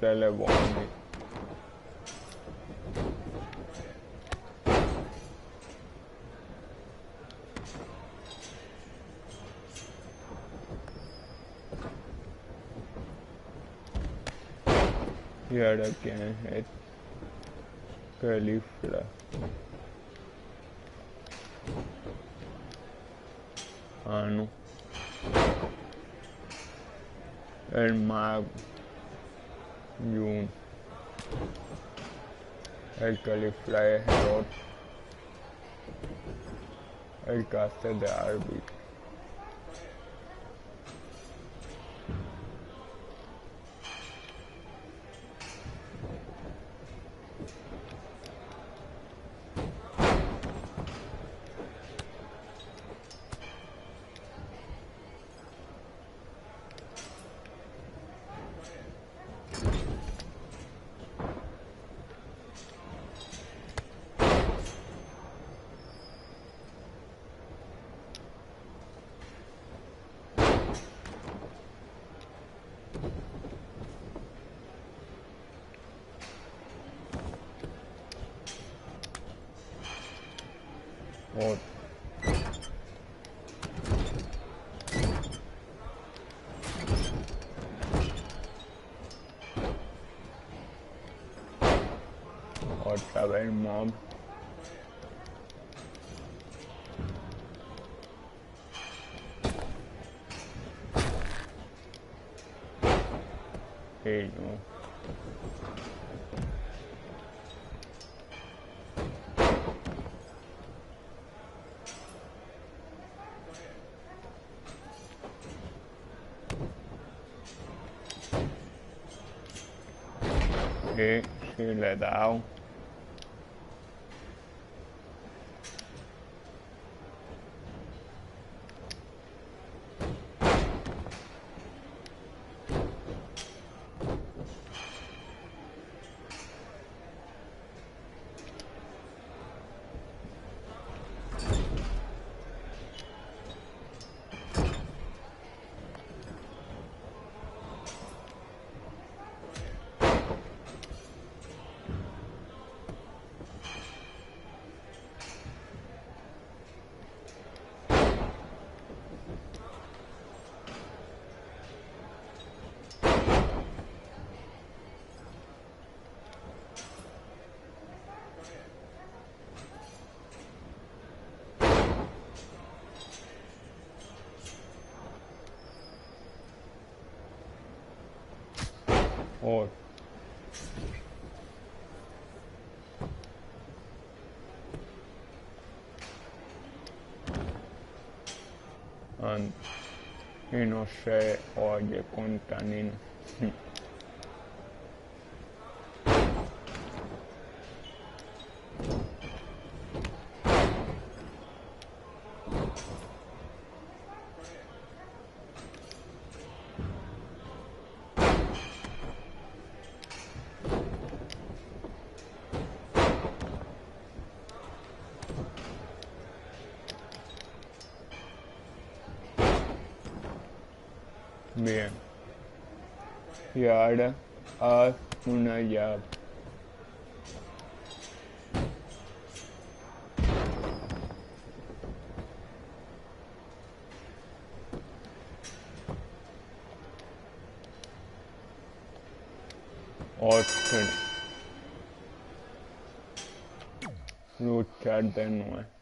relevo. Y ahora quién es este. Califla. Ah, no. El mago. Yun. El que le fly es el otro. El que hace de árbitro. Otra vez mob. Y no. Sí, le he dado. Oh. Y no se oye con tanino. Bien. Y ahora haz una llave. Otro. Luchar de nuevo.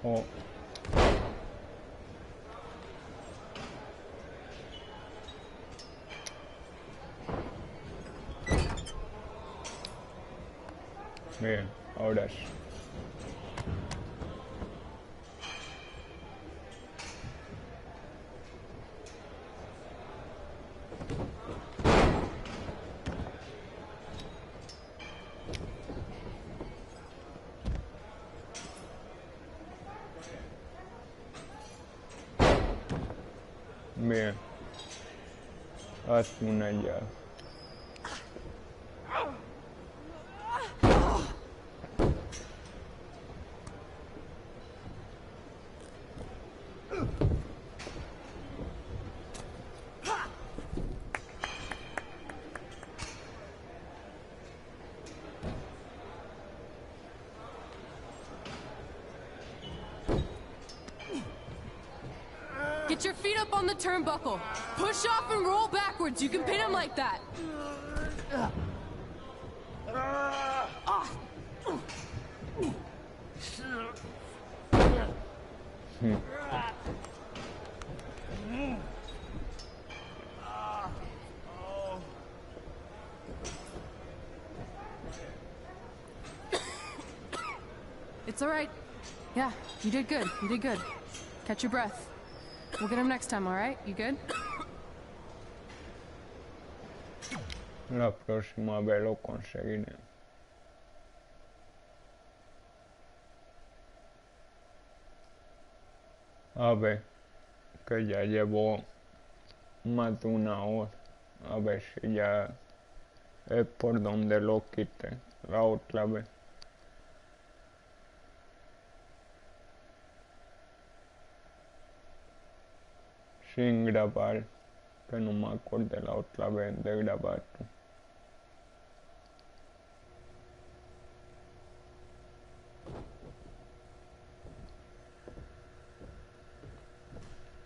Oh. Bien, ahora sí. Bien. Haz una llave. Get your feet up on the turnbuckle. Push off and roll backwards. You can pin him like that. It's all right. Yeah, you did good. You did good. Catch your breath. We'll get him next time, all right? You good? La próxima vez lo conseguiré. A ver, que ya llevo más de una hora. A ver si ya es por donde lo quité la otra vez. Sin grabar, que no me acordé la otra vez de grabar.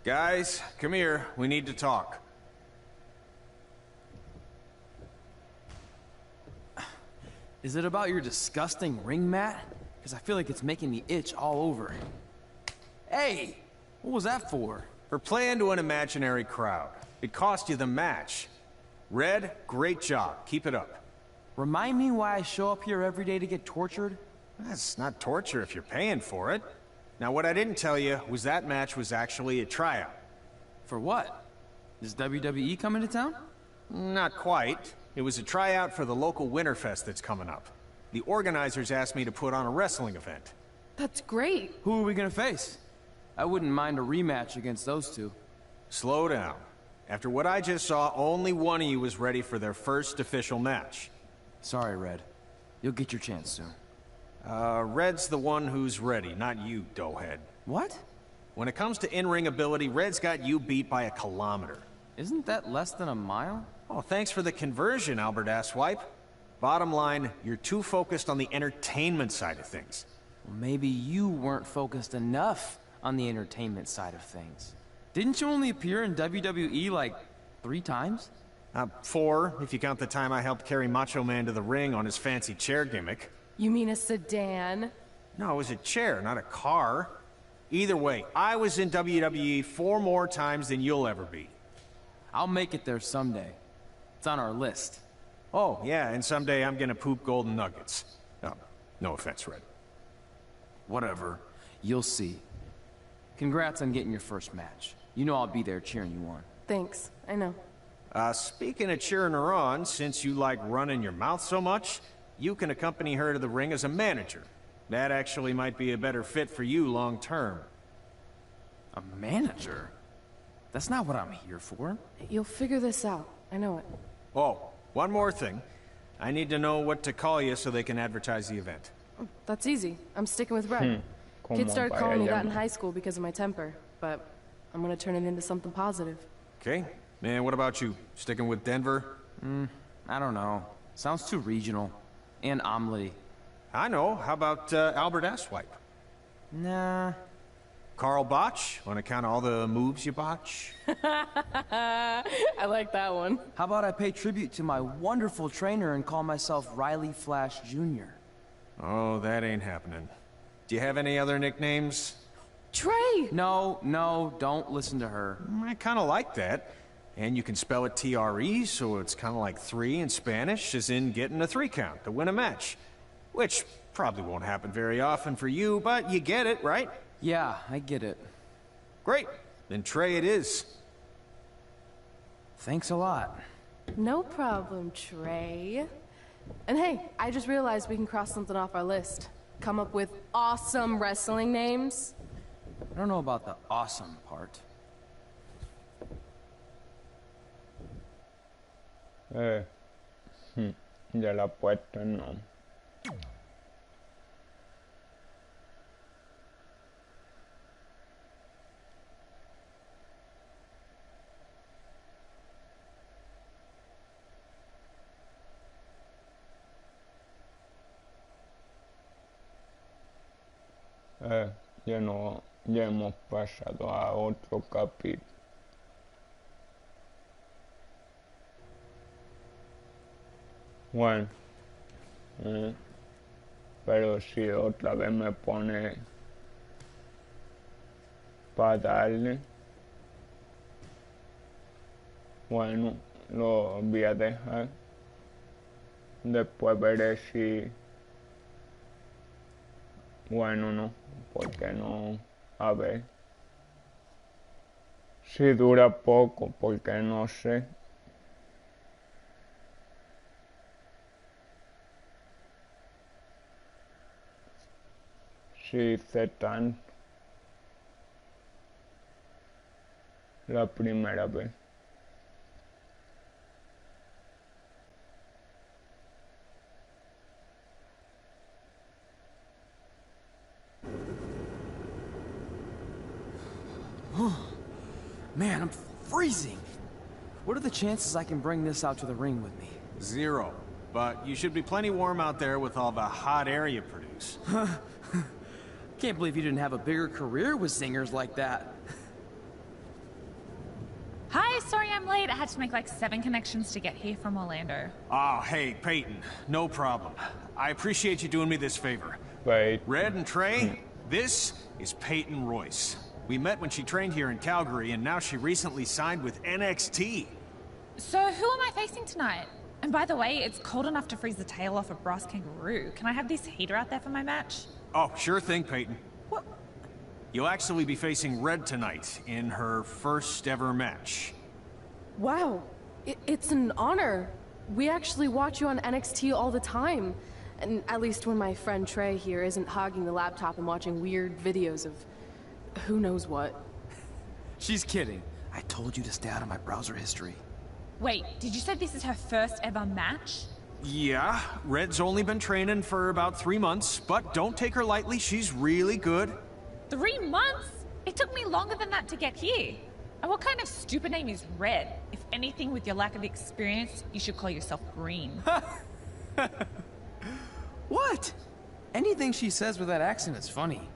Guys, come here. We need to talk. Is it about your disgusting ring mat? Because I feel like it's making me itch all over. Hey! What was that for? For playing to an imaginary crowd. It cost you the match. Red, great job. Keep it up. Remind me why I show up here every day to get tortured? That's not torture if you're paying for it. Now, what I didn't tell you was that match was actually a tryout. For what? Is WWE coming to town? Not quite. It was a tryout for the local Winterfest that's coming up. The organizers asked me to put on a wrestling event. That's great. Who are we gonna face? I wouldn't mind a rematch against those two. Slow down. After what I just saw, only one of you was ready for their first official match. Sorry, Red. You'll get your chance soon. Red's the one who's ready, not you, doughhead. What? When it comes to in-ring ability, Red's got you beat by a kilometer. Isn't that less than a mile? Oh, thanks for the conversion, Albert Asswipe. Bottom line, you're too focused on the entertainment side of things. Well, maybe you weren't focused enough on the entertainment side of things. Didn't you only appear in WWE like 3 times? 4, if you count the time I helped carry Macho Man to the ring on his fancy chair gimmick. You mean a sedan? No, it was a chair, not a car. Either way, I was in WWE 4 more times than you'll ever be. I'll make it there someday. It's on our list. Oh, yeah, and someday I'm gonna poop golden nuggets. No offense, Red. Whatever. You'll see. Congrats on getting your first match. You know I'll be there cheering you on. Thanks. I know. Speaking of cheering her on, since you like running your mouth so much, you can accompany her to the ring as a manager. That actually might be a better fit for you long term. A manager? That's not what I'm here for. You'll figure this out. I know it. Oh, one more thing. I need to know what to call you so they can advertise the event. That's easy. I'm sticking with Red. Kids started calling me that in high school because of my temper, but I'm gonna turn it into something positive. Okay. Man, what about you? Sticking with Denver? I don't know. Sounds too regional. And omelette. I know. How about Albert Asswipe? Nah. Carl Botch? On account of all the moves you botch? I like that one. How about I pay tribute to my wonderful trainer and call myself Riley Flash Jr.? Oh, that ain't happening. Do you have any other nicknames? Trey! No, don't listen to her. I kind of like that. And you can spell it T-R-E, so it's kind of like 3 in Spanish, as in getting a 3 count to win a match. Which probably won't happen very often for you, but you get it, right? Yeah, I get it. Great. Then Trey it is. Thanks a lot. No problem, Trey. And hey, I just realized we can cross something off our list. Come up with awesome wrestling names. I don't know about the awesome part. Ya la puesta no. Ya no, ya hemos pasado a otro capítulo. Bueno, pero si otra vez me pone para darle, bueno, lo voy a dejar. Después veré si, bueno, no, porque no, a ver, si dura poco, porque no sé. Si hice tanto la primera vez. Man, I'm freezing. What are the chances I can bring this out to the ring with me? 0. But you should be plenty warm out there with all the hot air you produce. Can't believe you didn't have a bigger career with singers like that. Hi, sorry I'm late. I had to make like 7 connections to get here from Orlando. Oh, hey, Peyton. No problem. I appreciate you doing me this favor. Right. Red and Trey, this is Peyton Royce. We met when she trained here in Calgary, and now she recently signed with NXT. So who am I facing tonight? And by the way, it's cold enough to freeze the tail off a brass kangaroo. Can I have this heater out there for my match? Oh, sure thing, Peyton. What? You'll actually be facing Red tonight in her first ever match. Wow, it's an honor. We actually watch you on NXT all the time. And at least when my friend Trey here isn't hogging the laptop and watching weird videos of who knows what. She's kidding. I told you to stay out of my browser history. Wait, did you say this is her first ever match? Yeah, Red's only been training for about 3 months, but don't take her lightly, she's really good. 3 months? It took me longer than that to get here. And what kind of stupid name is Red? If anything, with your lack of experience, you should call yourself Green. What? Anything she says with that accent is funny.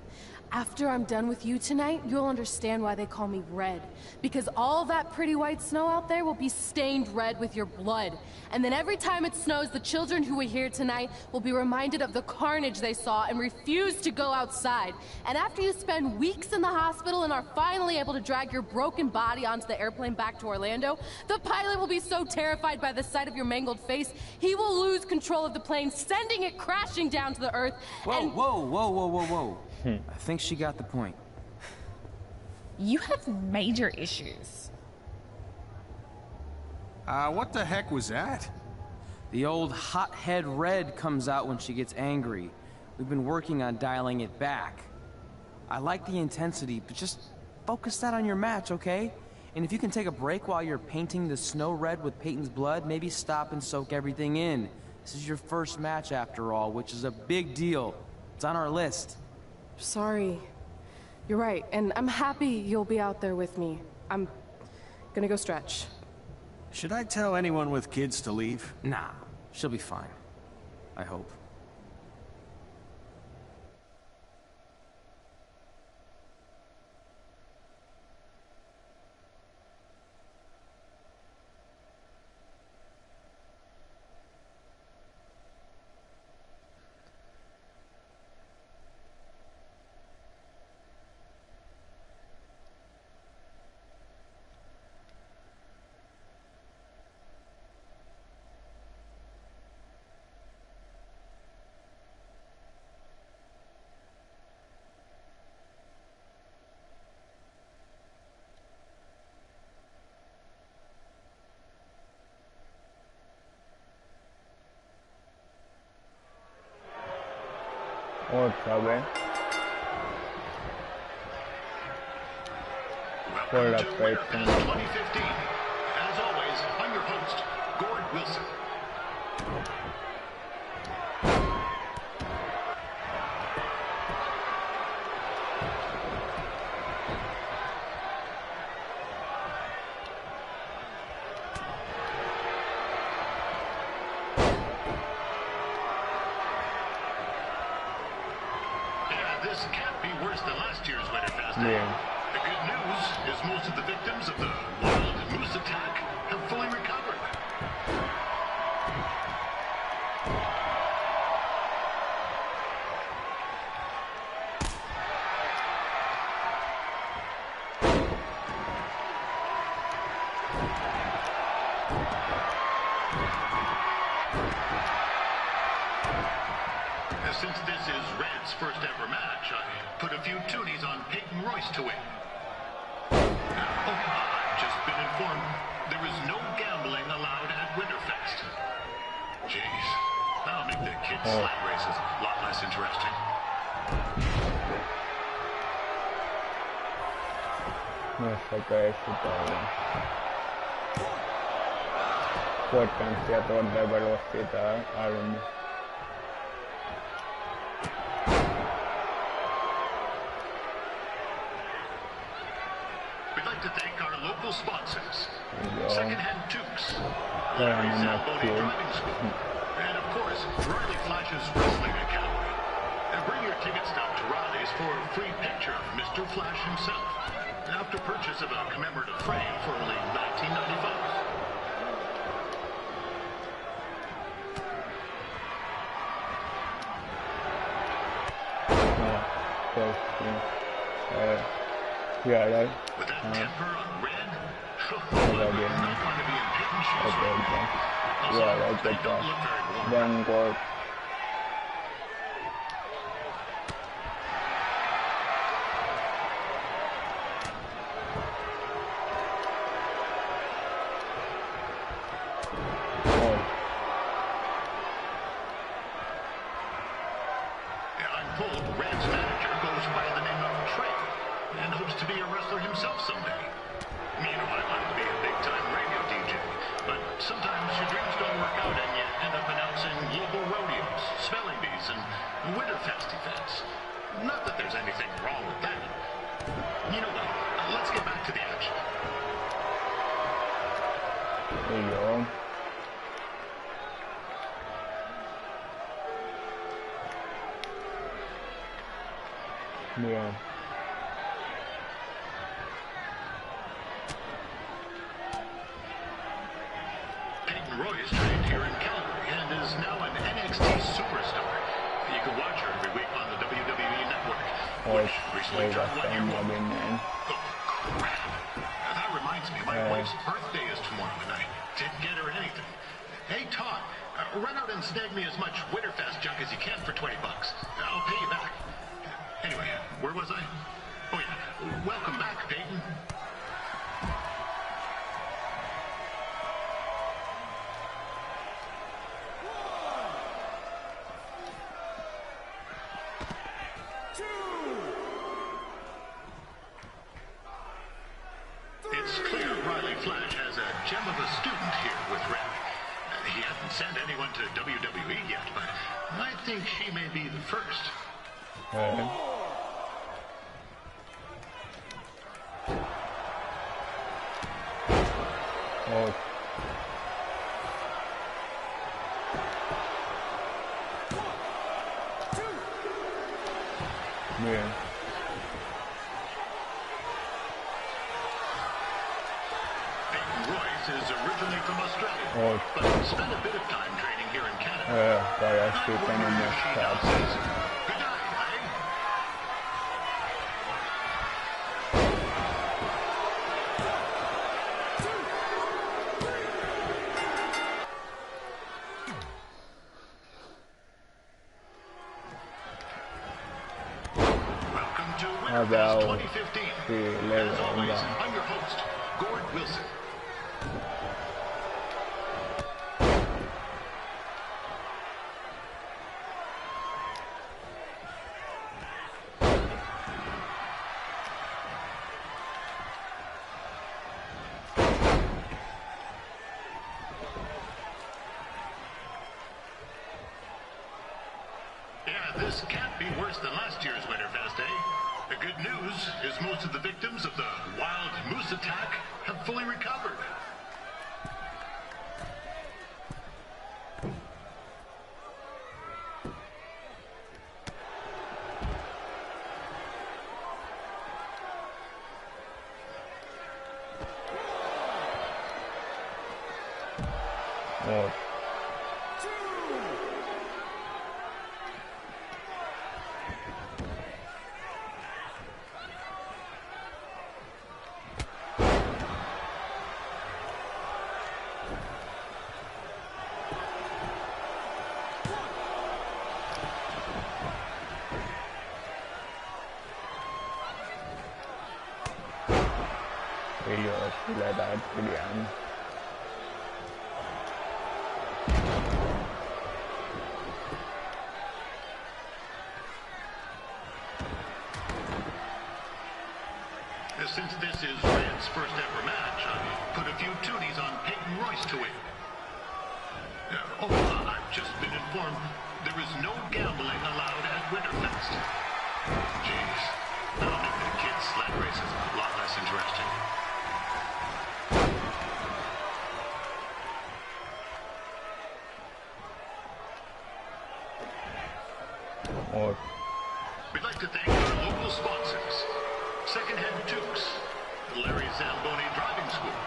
After I'm done with you tonight, you'll understand why they call me Red. Because all that pretty white snow out there will be stained red with your blood. And then every time it snows, the children who were here tonight will be reminded of the carnage they saw and refuse to go outside. And after you spend weeks in the hospital and are finally able to drag your broken body onto the airplane back to Orlando, the pilot will be so terrified by the sight of your mangled face, he will lose control of the plane, sending it crashing down to the earth. Whoa. I think she got the point. You have major issues. What the heck was that? The old hothead Red comes out when she gets angry. We've been working on dialing it back. I like the intensity, but just focus that on your match, okay? And if you can take a break while you're painting the snow red with Peyton's blood, maybe stop and soak everything in. This is your first match after all, which is a big deal. It's on our list. Sorry. You're right, and I'm happy you'll be out there with me. I'm gonna go stretch. Should I tell anyone with kids to leave? Nah, she'll be fine. I hope. Otra vez. Por la fecha. As always, I'm your host, Gord Wilson. This can't be worse than last year's Winterfest. Yeah. The good news is most of the victims of the wild moose attack have fully recovered. Since this is Red's first ever match, I put a few toonies on Peyton Royce to win. I've just been informed there is no gambling allowed at Winterfest. Jeez, that'll make the kids' sled races a lot less interesting. No sé qué es todo. Potenciador de velocidad, algo. We'd like to thank our local sponsors, Secondhand Tukes, Para Larry's no Zamboni Driving School, and of course, Riley Flash's Wrestling Academy. And bring your tickets down to Riley's for a free picture of Mr. Flash himself, after purchase of a commemorative frame for only $19.95. Yeah, right. With that temper on Red, not going to be in Peyton's shoes. Yeah, right, They don't look very warm. Then go. I'm told Red's manager goes by the name of Trey and hopes to be a wrestler himself someday. You know, I wanted to be a big-time radio DJ, but sometimes your dreams don't work out and you end up announcing local rodeos, spelling bees, and Winterfest events. Not that there's anything wrong with that. You know what? Let's get back to the action. There you go. Yeah. Peyton Royce trained here in Calgary and is now an NXT superstar. You can watch her every week on the WWE Network, which recently turned 1 year old. Oh, crap. That reminds me, my wife's birthday is tomorrow, and I didn't get her anything. Hey, Todd, run out and snag me as much Winterfest junk as you can for $20. I'll pay you back. Anyway, where was I? Oh, yeah. Welcome back, Peyton. It's clear Riley Flash has a gem of a student here with Red. He hasn't sent anyone to WWE yet, but I think she may be the first. Oh. Yeah. Peyton Royce is originally from Australia, but spent a bit of time training here in Canada. Para así tenemos casos. Good night, eh? Welcome to Winterfest 2015. As always, I'm your host, Gord Wilson. This can't be worse than last year's Winterfest, eh? The good news is most of the victims of the wild moose attack have fully recovered. Let that begin. Since this is Red's first ever match, I put a few tooties on Peyton Royce to win. I've just been informed there is no gambling allowed at Winterfest. Jeez, that'll make the kids' sled races a lot less interesting. We'd like to thank our local sponsors, Secondhand Tukes, Larry Zamboni Driving School,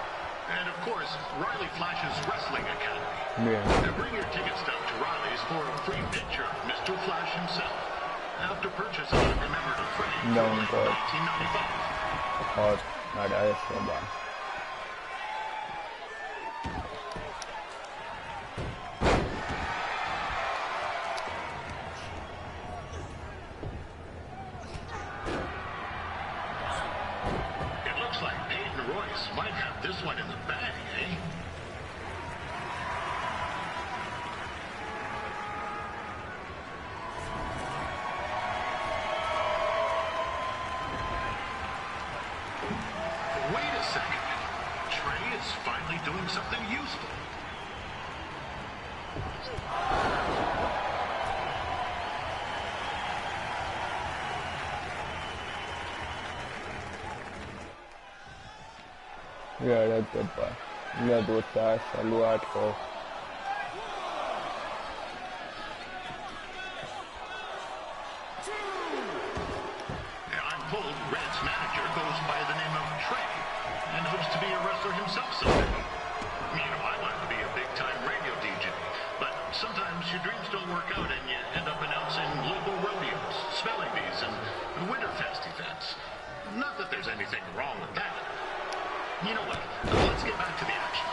and of course, Riley Flash's Wrestling Academy. Yeah. And bring your ticket stub to Riley's for a free picture of Mr. Flash himself. After purchase of a commemorative frame from 1995. और हटा इसके बाद might have this one in the bag, eh? Wait a second. Trey is finally doing something useful. Ya tepa, ya tú estás saludando. I'm told Red's manager goes by the name of Trey and hopes to be a wrestler himself someday. You know, I wanted to be a big-time radio DJ, but sometimes your dreams don't work out and you end up announcing local rodeos, spelling bees, and Winterfest events. Not that there's anything wrong with that. You know what? Let's get back to the action.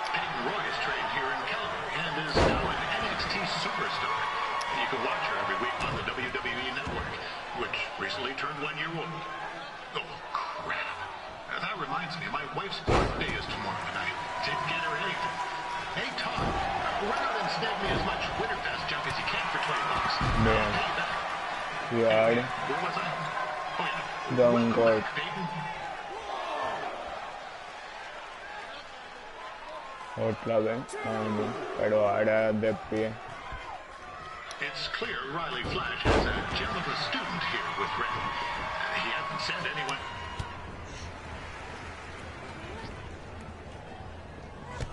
Peyton Royce trained here in Calgary and is now an NXT superstar. You can watch her every week on the WWE Network, which recently turned 1 year old. Oh, crap. That reminds me, my wife's birthday is tomorrow, and I didn't get her anything. Hey, Tom, run out and snag me as much Winterfest junk as you can for $20. No. I'll pay you back. Yeah. Where was I? Don't go. Otra vez, pero ahora de pie. It's clear Riley Flash has a gem of a student here with Red. He hasn't sent anyone.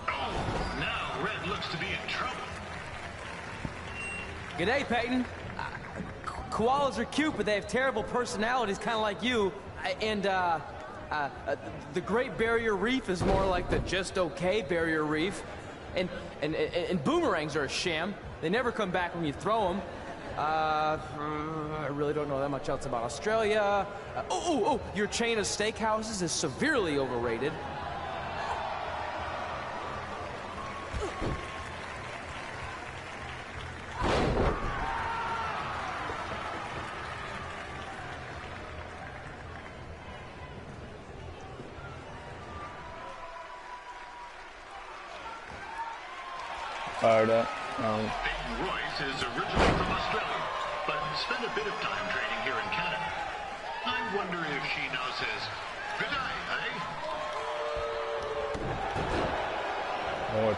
Oh, now Red looks to be in trouble. G'day, Peyton. Koalas are cute, but they have terrible personalities, kind of like you. And the Great Barrier Reef is more like the just okay Barrier Reef. And boomerangs are a sham. They never come back when you throw them. I really don't know that much else about Australia. Your chain of steakhouses is severely overrated. Peyton Royce is originally from Australia, but spent a bit of time training here in Canada. I wonder if she now says, good day, eh? What?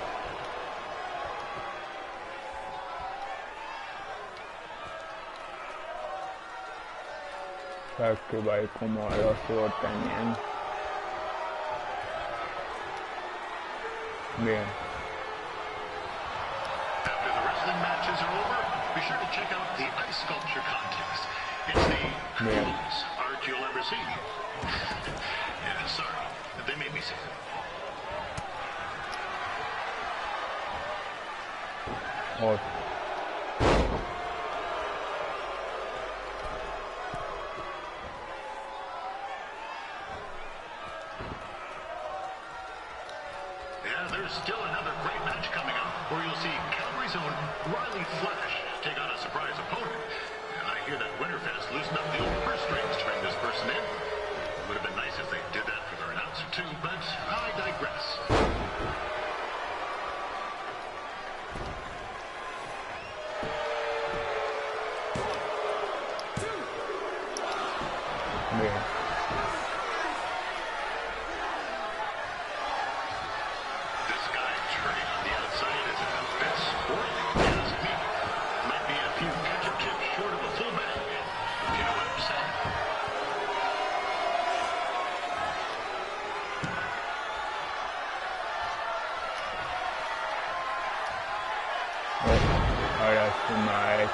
Aquí va a ir como lo sigo teniendo. Bien. After the wrestling matches are over, be sure to check out the ice sculpture contest. It's the coolest art you'll ever see. Yeah, sorry. They made me say that. Oh. Yeah, there's still another great match coming up where you'll see Calgary's own Riley Flash take on a surprise opponent. And I hear that Winterfest loosened up the old purse strings to bring this person in. It would have been nice if they did that for their announcer too, but I digress. Bien. This guy Trey on the outside is a bit sporty, if you ask me. Might be a few ketchup chips short of a full bag, if you know what I'm saying. Ahora sí más.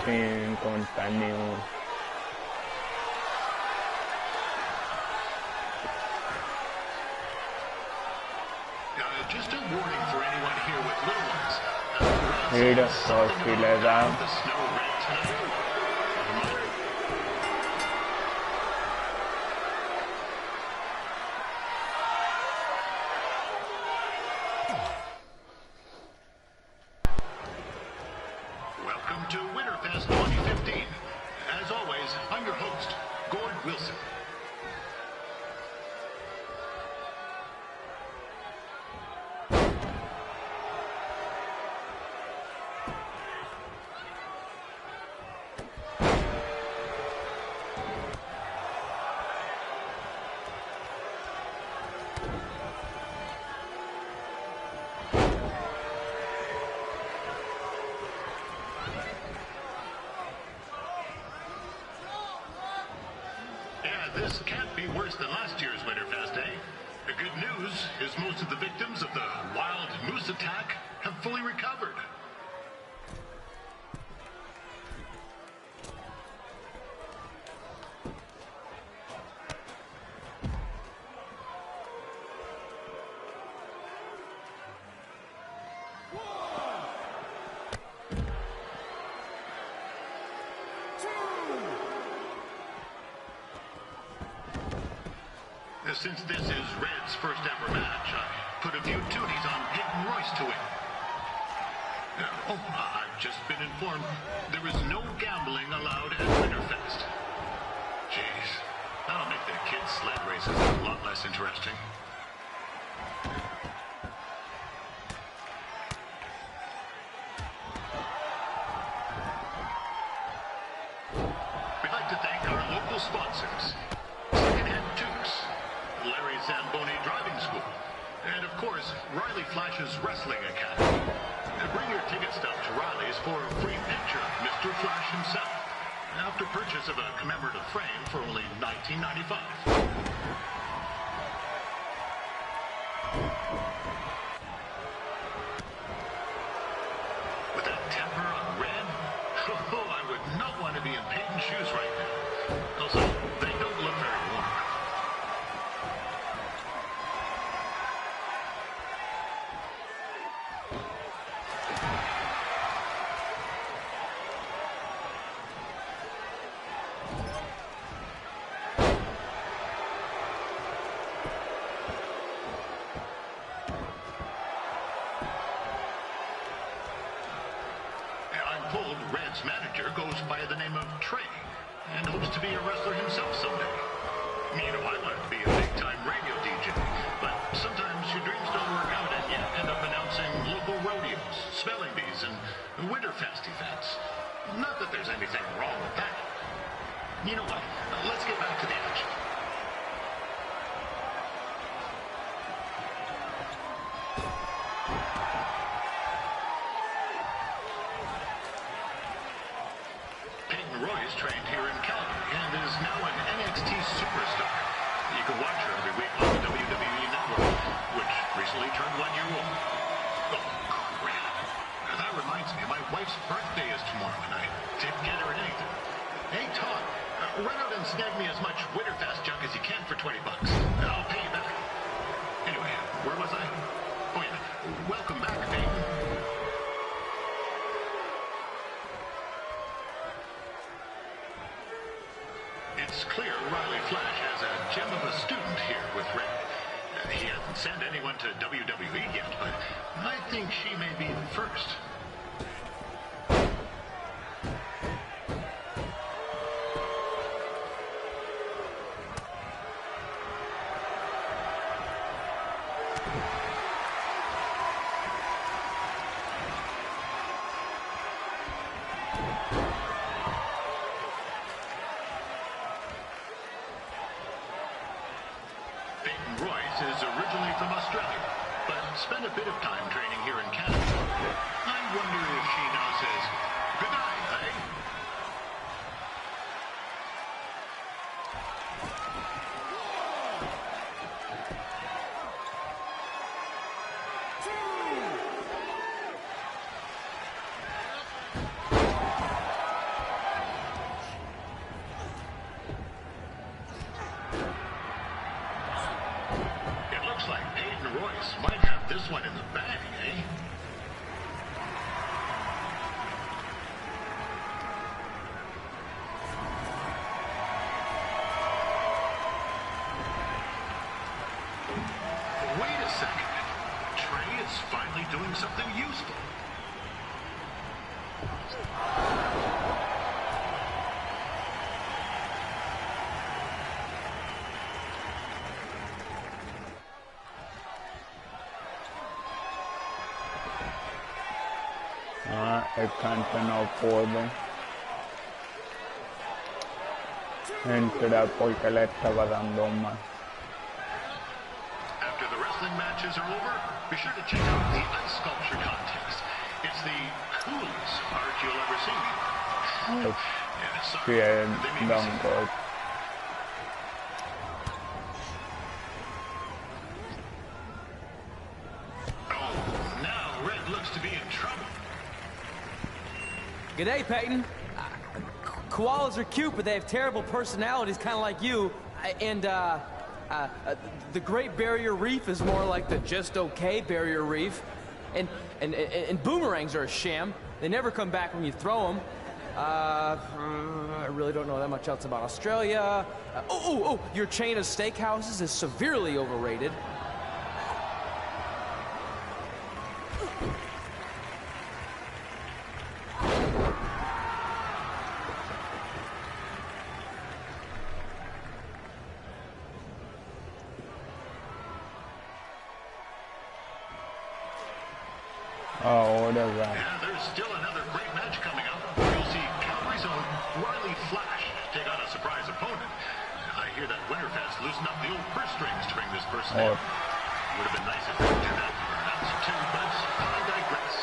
Sin contar ni uno. Just a warning for anyone here with little ones. Mira, so si le da. The snow red tonight. Welcome to Winterfest 2015. As always, I'm your host, Gord Wilson. This can't be worse than last year's Winterfest, eh? The good news is most of the victims of the wild moose attack have fully recovered. Since this is Red's first ever match, I put a few tooties on Peyton Royce to win. I've just been informed there is no gambling allowed at Winterfest. Jeez, that'll make the kids' sled races a lot less interesting. We'd like to thank our local sponsors, Secondhand Tukes, Larry Zamboni Driving School, and of course, Riley Flash's Wrestling Academy. Bring your ticket stub to Riley's for a free picture of Mr. Flash himself, after purchase of a commemorative frame for only $19.95. With that temper on Red, I would not want to be in Peyton's shoes right now. Also, they don't look very warm. Told Red's manager goes by the name of Trey and hopes to be a wrestler himself someday. You know, I wanted to be a big-time radio DJ, but sometimes your dreams don't work out and you end up announcing local rodeos, spelling bees, and Winterfest events. Not that there's anything wrong with that. You know what? Let's get back to the action. Peyton Royce trained here in Calgary and is now an NXT superstar. You can watch her every week on the WWE Network, which recently turned 1 year old. Oh, crap. That reminds me, my wife's birthday is tomorrow, and I didn't get her anything. Hey, Todd, run out and snag me as much Winterfest junk as you can for $20, and I'll pay you back. Anyway, where was I? Oh, yeah. Welcome back, Peyton. It's clear Riley Flash has a gem of a student here with Red. He hasn't sent anyone to WWE yet, but I think she may be the first. Is originally from Australia, but spent a bit of time training here in Canada. I wonder if she now says good night, eh? Might have this one in the bag, eh? Wait a second. Trey is finally doing something useful. El canto no puede entrar porque le estaba dando más. After the wrestling matches are over, be sure to check out the ice sculpture contest. It's the coolest art you'll ever see. Bien, don God. Oh, now Red looks to be in trouble. G'day, Peyton. Koalas are cute, but they have terrible personalities, kind of like you. The Great Barrier Reef is more like the just okay Barrier Reef. And boomerangs are a sham. They never come back when you throw them. I really don't know that much else about Australia. Your chain of steakhouses is severely overrated. Yeah, there's still another great match coming up. You'll see Calgary's own Riley Flash take on a surprise opponent. I hear that Winterfest loosened up the old purse strings to bring this person in. Would have been nice if they could do that for us too, but I digress.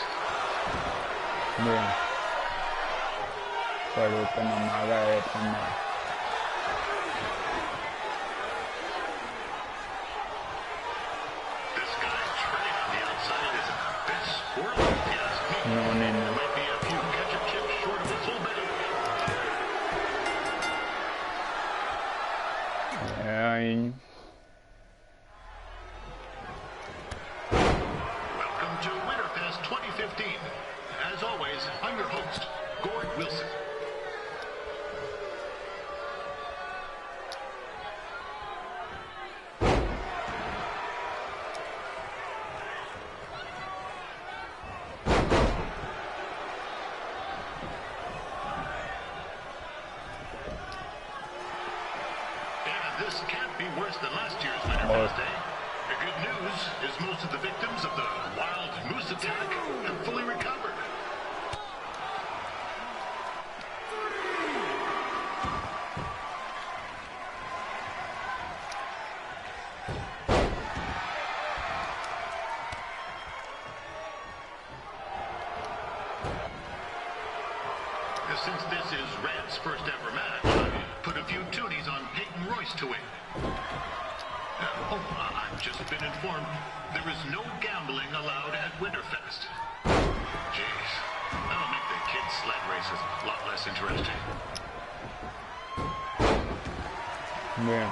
Bien. Pero que no me haga eso más. This guy Trey on the outside is a bit squirrely, if you ask me. No, There might be a few ketchup chips short of a full belly. Welcome to Winterfest 2015. As always, I'm your host, Gord Wilson. This can't be worse than last year's Winterfest Day. The good news is most of the victims of the wild moose attack have fully recovered. Since this is Red's first ever match, I put a few toonies on Peyton Royce to win. I've just been informed there is no gambling allowed at Winterfest. Jeez, that'll make the kids' sled races a lot less interesting. Bien.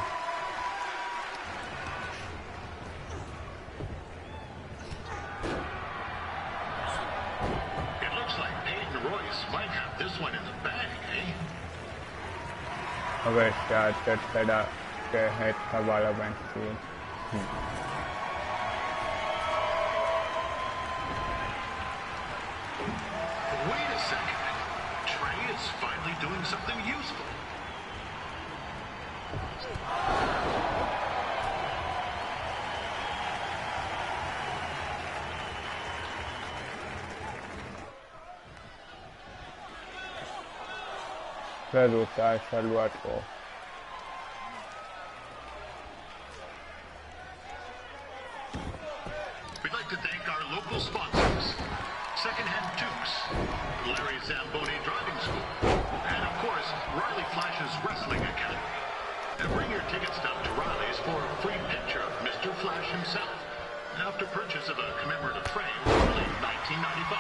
It looks like Peyton Royce might have this one in the bag, eh? A ver, ya tercera que es esta bala vencida. Wait a second. Trey is finally doing something useful. Reduce ese luego. We'd like to thank our local sponsors, Secondhand Dukes, Larry Zamboni Driving School, and of course, Riley Flash's Wrestling Academy. And bring your ticket stub to Riley's for a free picture of Mr. Flash himself, after purchase of a commemorative frame for late 1995.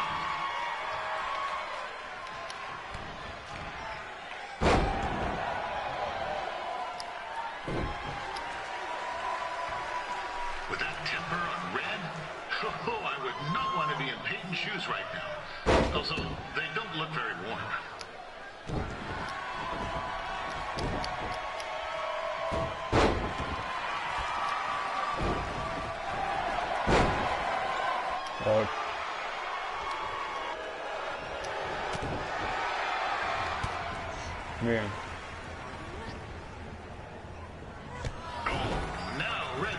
With that temper on Red, oh, I would not want to be in Peyton's shoes right now. Also, they don't look very warm. Oh. Bien.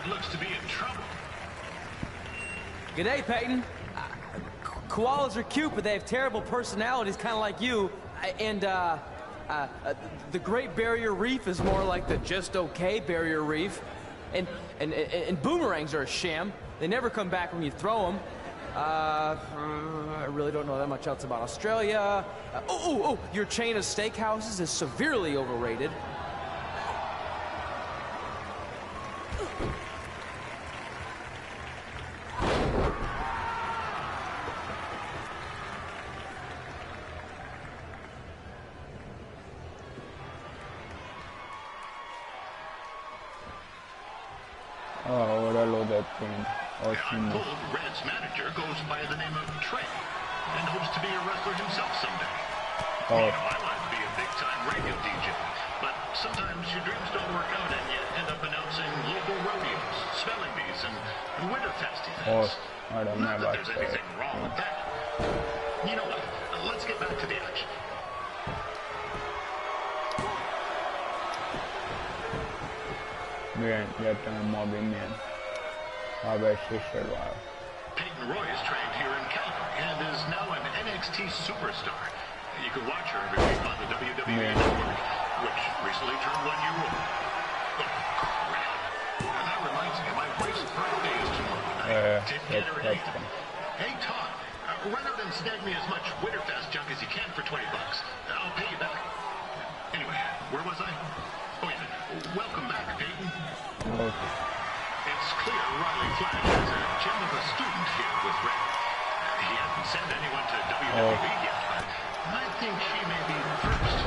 Looks to be in trouble. G'day, Peyton. Koalas are cute, but they have terrible personalities, kind of like you. And the Great Barrier Reef is more like the just okay Barrier Reef. And boomerangs are a sham. They never come back when you throw them. I really don't know that much else about Australia. Your chain of steakhouses is severely overrated. Ahora lo de Pin. I'm told Red's manager goes by the name of Trey and hopes to be a wrestler himself someday. You know, I wanted to be a big-time radio DJ, but sometimes your dreams don't work out and you end up announcing local rodeos, spelling bees, and Winterfest events. Not that there's anything wrong with that. You know what? Let's get back to the action. Bien, ya tengo movimiento. A ver si se lo hago. Peyton Royce trained here in Calgary and is now an NXT superstar. You can watch her every week on the WWE Network, which recently turned 1 year old. Oh, crap. And that reminds me, my wife's birthday is tomorrow night. Didn't get her anything. Hey, Todd, run out and snag me as much Winterfest junk as you can for $20. I'll pay you back. Anyway, where was I? Oh, yeah. Welcome back, Peyton. It's clear Riley Flash is a gem of a student here with Red. He hasn't sent anyone to WWE yet, but I think she may be first.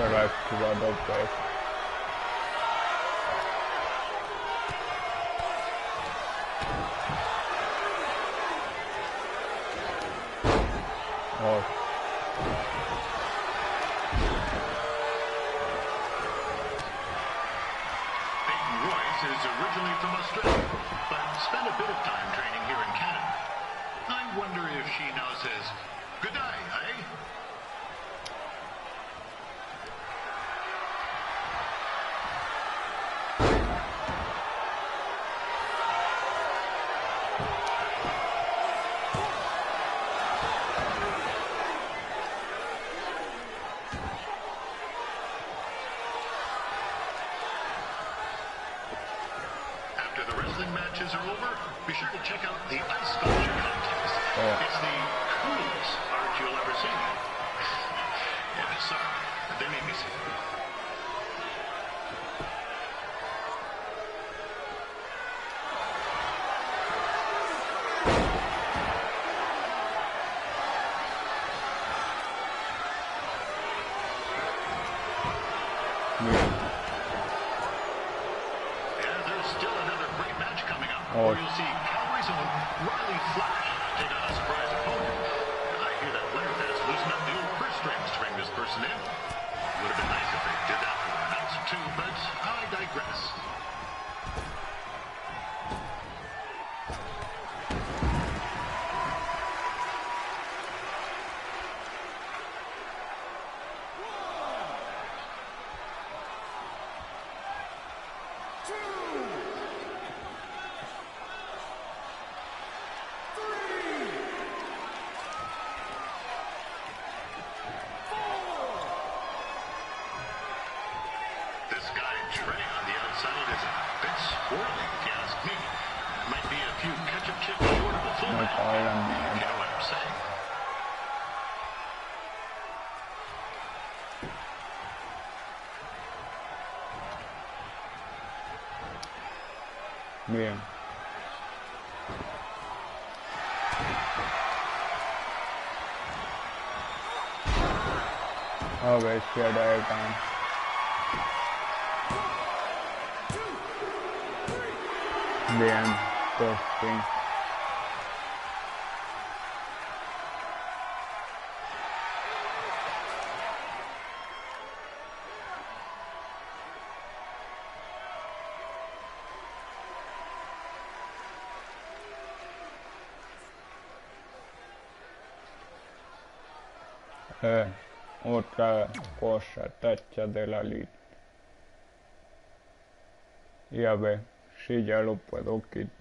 Peyton Royce is originally from Australia, but spent a bit of time training here in Canada. I wonder if she now says, good day, eh? Matches are over, be sure to check out the ice sculpture contest. It's the coolest art you'll ever see. Yeah, sorry. they may be safe. Or you'll see Calgary's own Riley Flash take on a surprise opponent. I hear that winner has loosened up the old purse strings to bring this person in. Would have been nice if they did that for an announcer too, but I digress. Bien. A ver si ahora están. Bien, pues sí. Otra cosa, tacha de la lista. Y a ver si ya lo puedo quitar.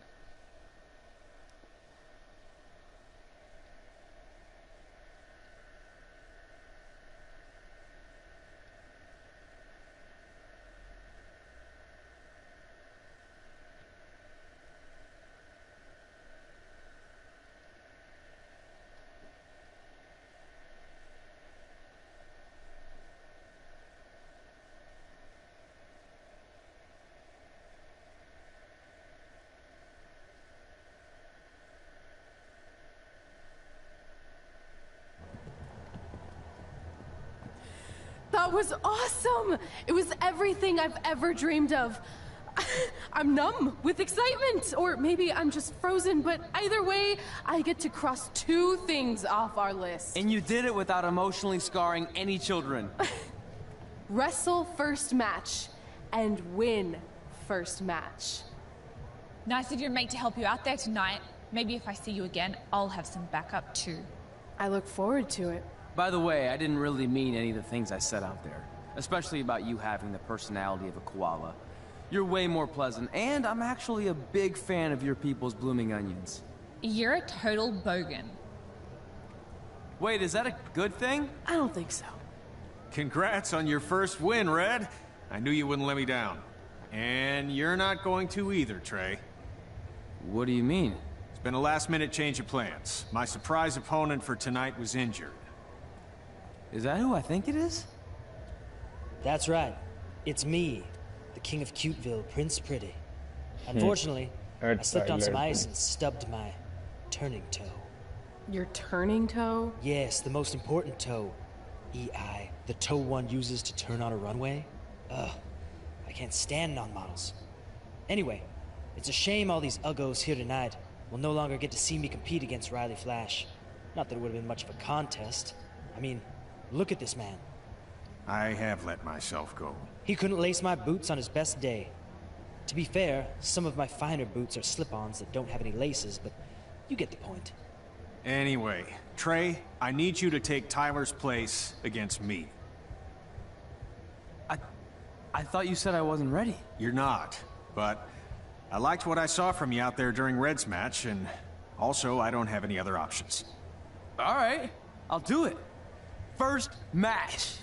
That was awesome! It was everything I've ever dreamed of. I'm numb with excitement, or maybe I'm just frozen, but either way, I get to cross 2 things off our list. And you did it without emotionally scarring any children. Wrestle first match, and win first match. Nice of your mate to help you out there tonight. Maybe if I see you again, I'll have some backup too. I look forward to it. By the way, I didn't really mean any of the things I said out there. Especially about you having the personality of a koala. You're way more pleasant, and I'm actually a big fan of your people's blooming onions. You're a total bogan. Wait, is that a good thing? I don't think so. Congrats on your first win, Red. I knew you wouldn't let me down. And you're not going to either, Trey. What do you mean? It's been a last-minute change of plans. My surprise opponent for tonight was injured. Is that who I think it is? That's right. It's me, the King of Cuteville, Prince Pretty. Unfortunately, I slipped on some ice and stubbed my turning toe. Your turning toe? Yes, the most important toe. EI, the toe one uses to turn on a runway. Ugh, I can't stand non-models. Anyway, it's a shame all these uggos here tonight will no longer get to see me compete against Riley Flash. Not that it would have been much of a contest. I mean, look at this man. I have let myself go. He couldn't lace my boots on his best day. To be fair, some of my finer boots are slip-ons that don't have any laces, but you get the point. Anyway, Trey, I need you to take Tyler's place against me. I thought you said I wasn't ready. You're not, but I liked what I saw from you out there during Red's match, and also I don't have any other options. All right, I'll do it. First match.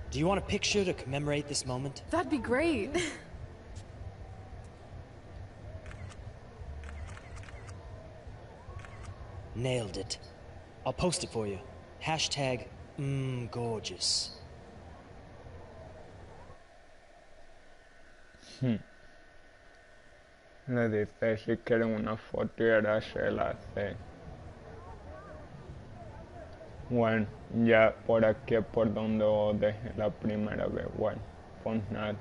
Do you want a picture to commemorate this moment? That'd be great. Nailed it. I'll post it for you. Hashtag, gorgeous. Le dice si quiere una foto y ahora se la hace. Bueno, ya por aquí es por donde os dejé la primera vez. Bueno, pues nada.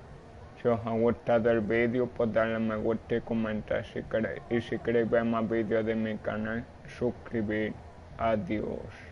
Si os ha gustado el vídeo, pues darle me gusta y comentar si queréis. Y si queréis ver más vídeos de mi canal, suscribir. Adiós.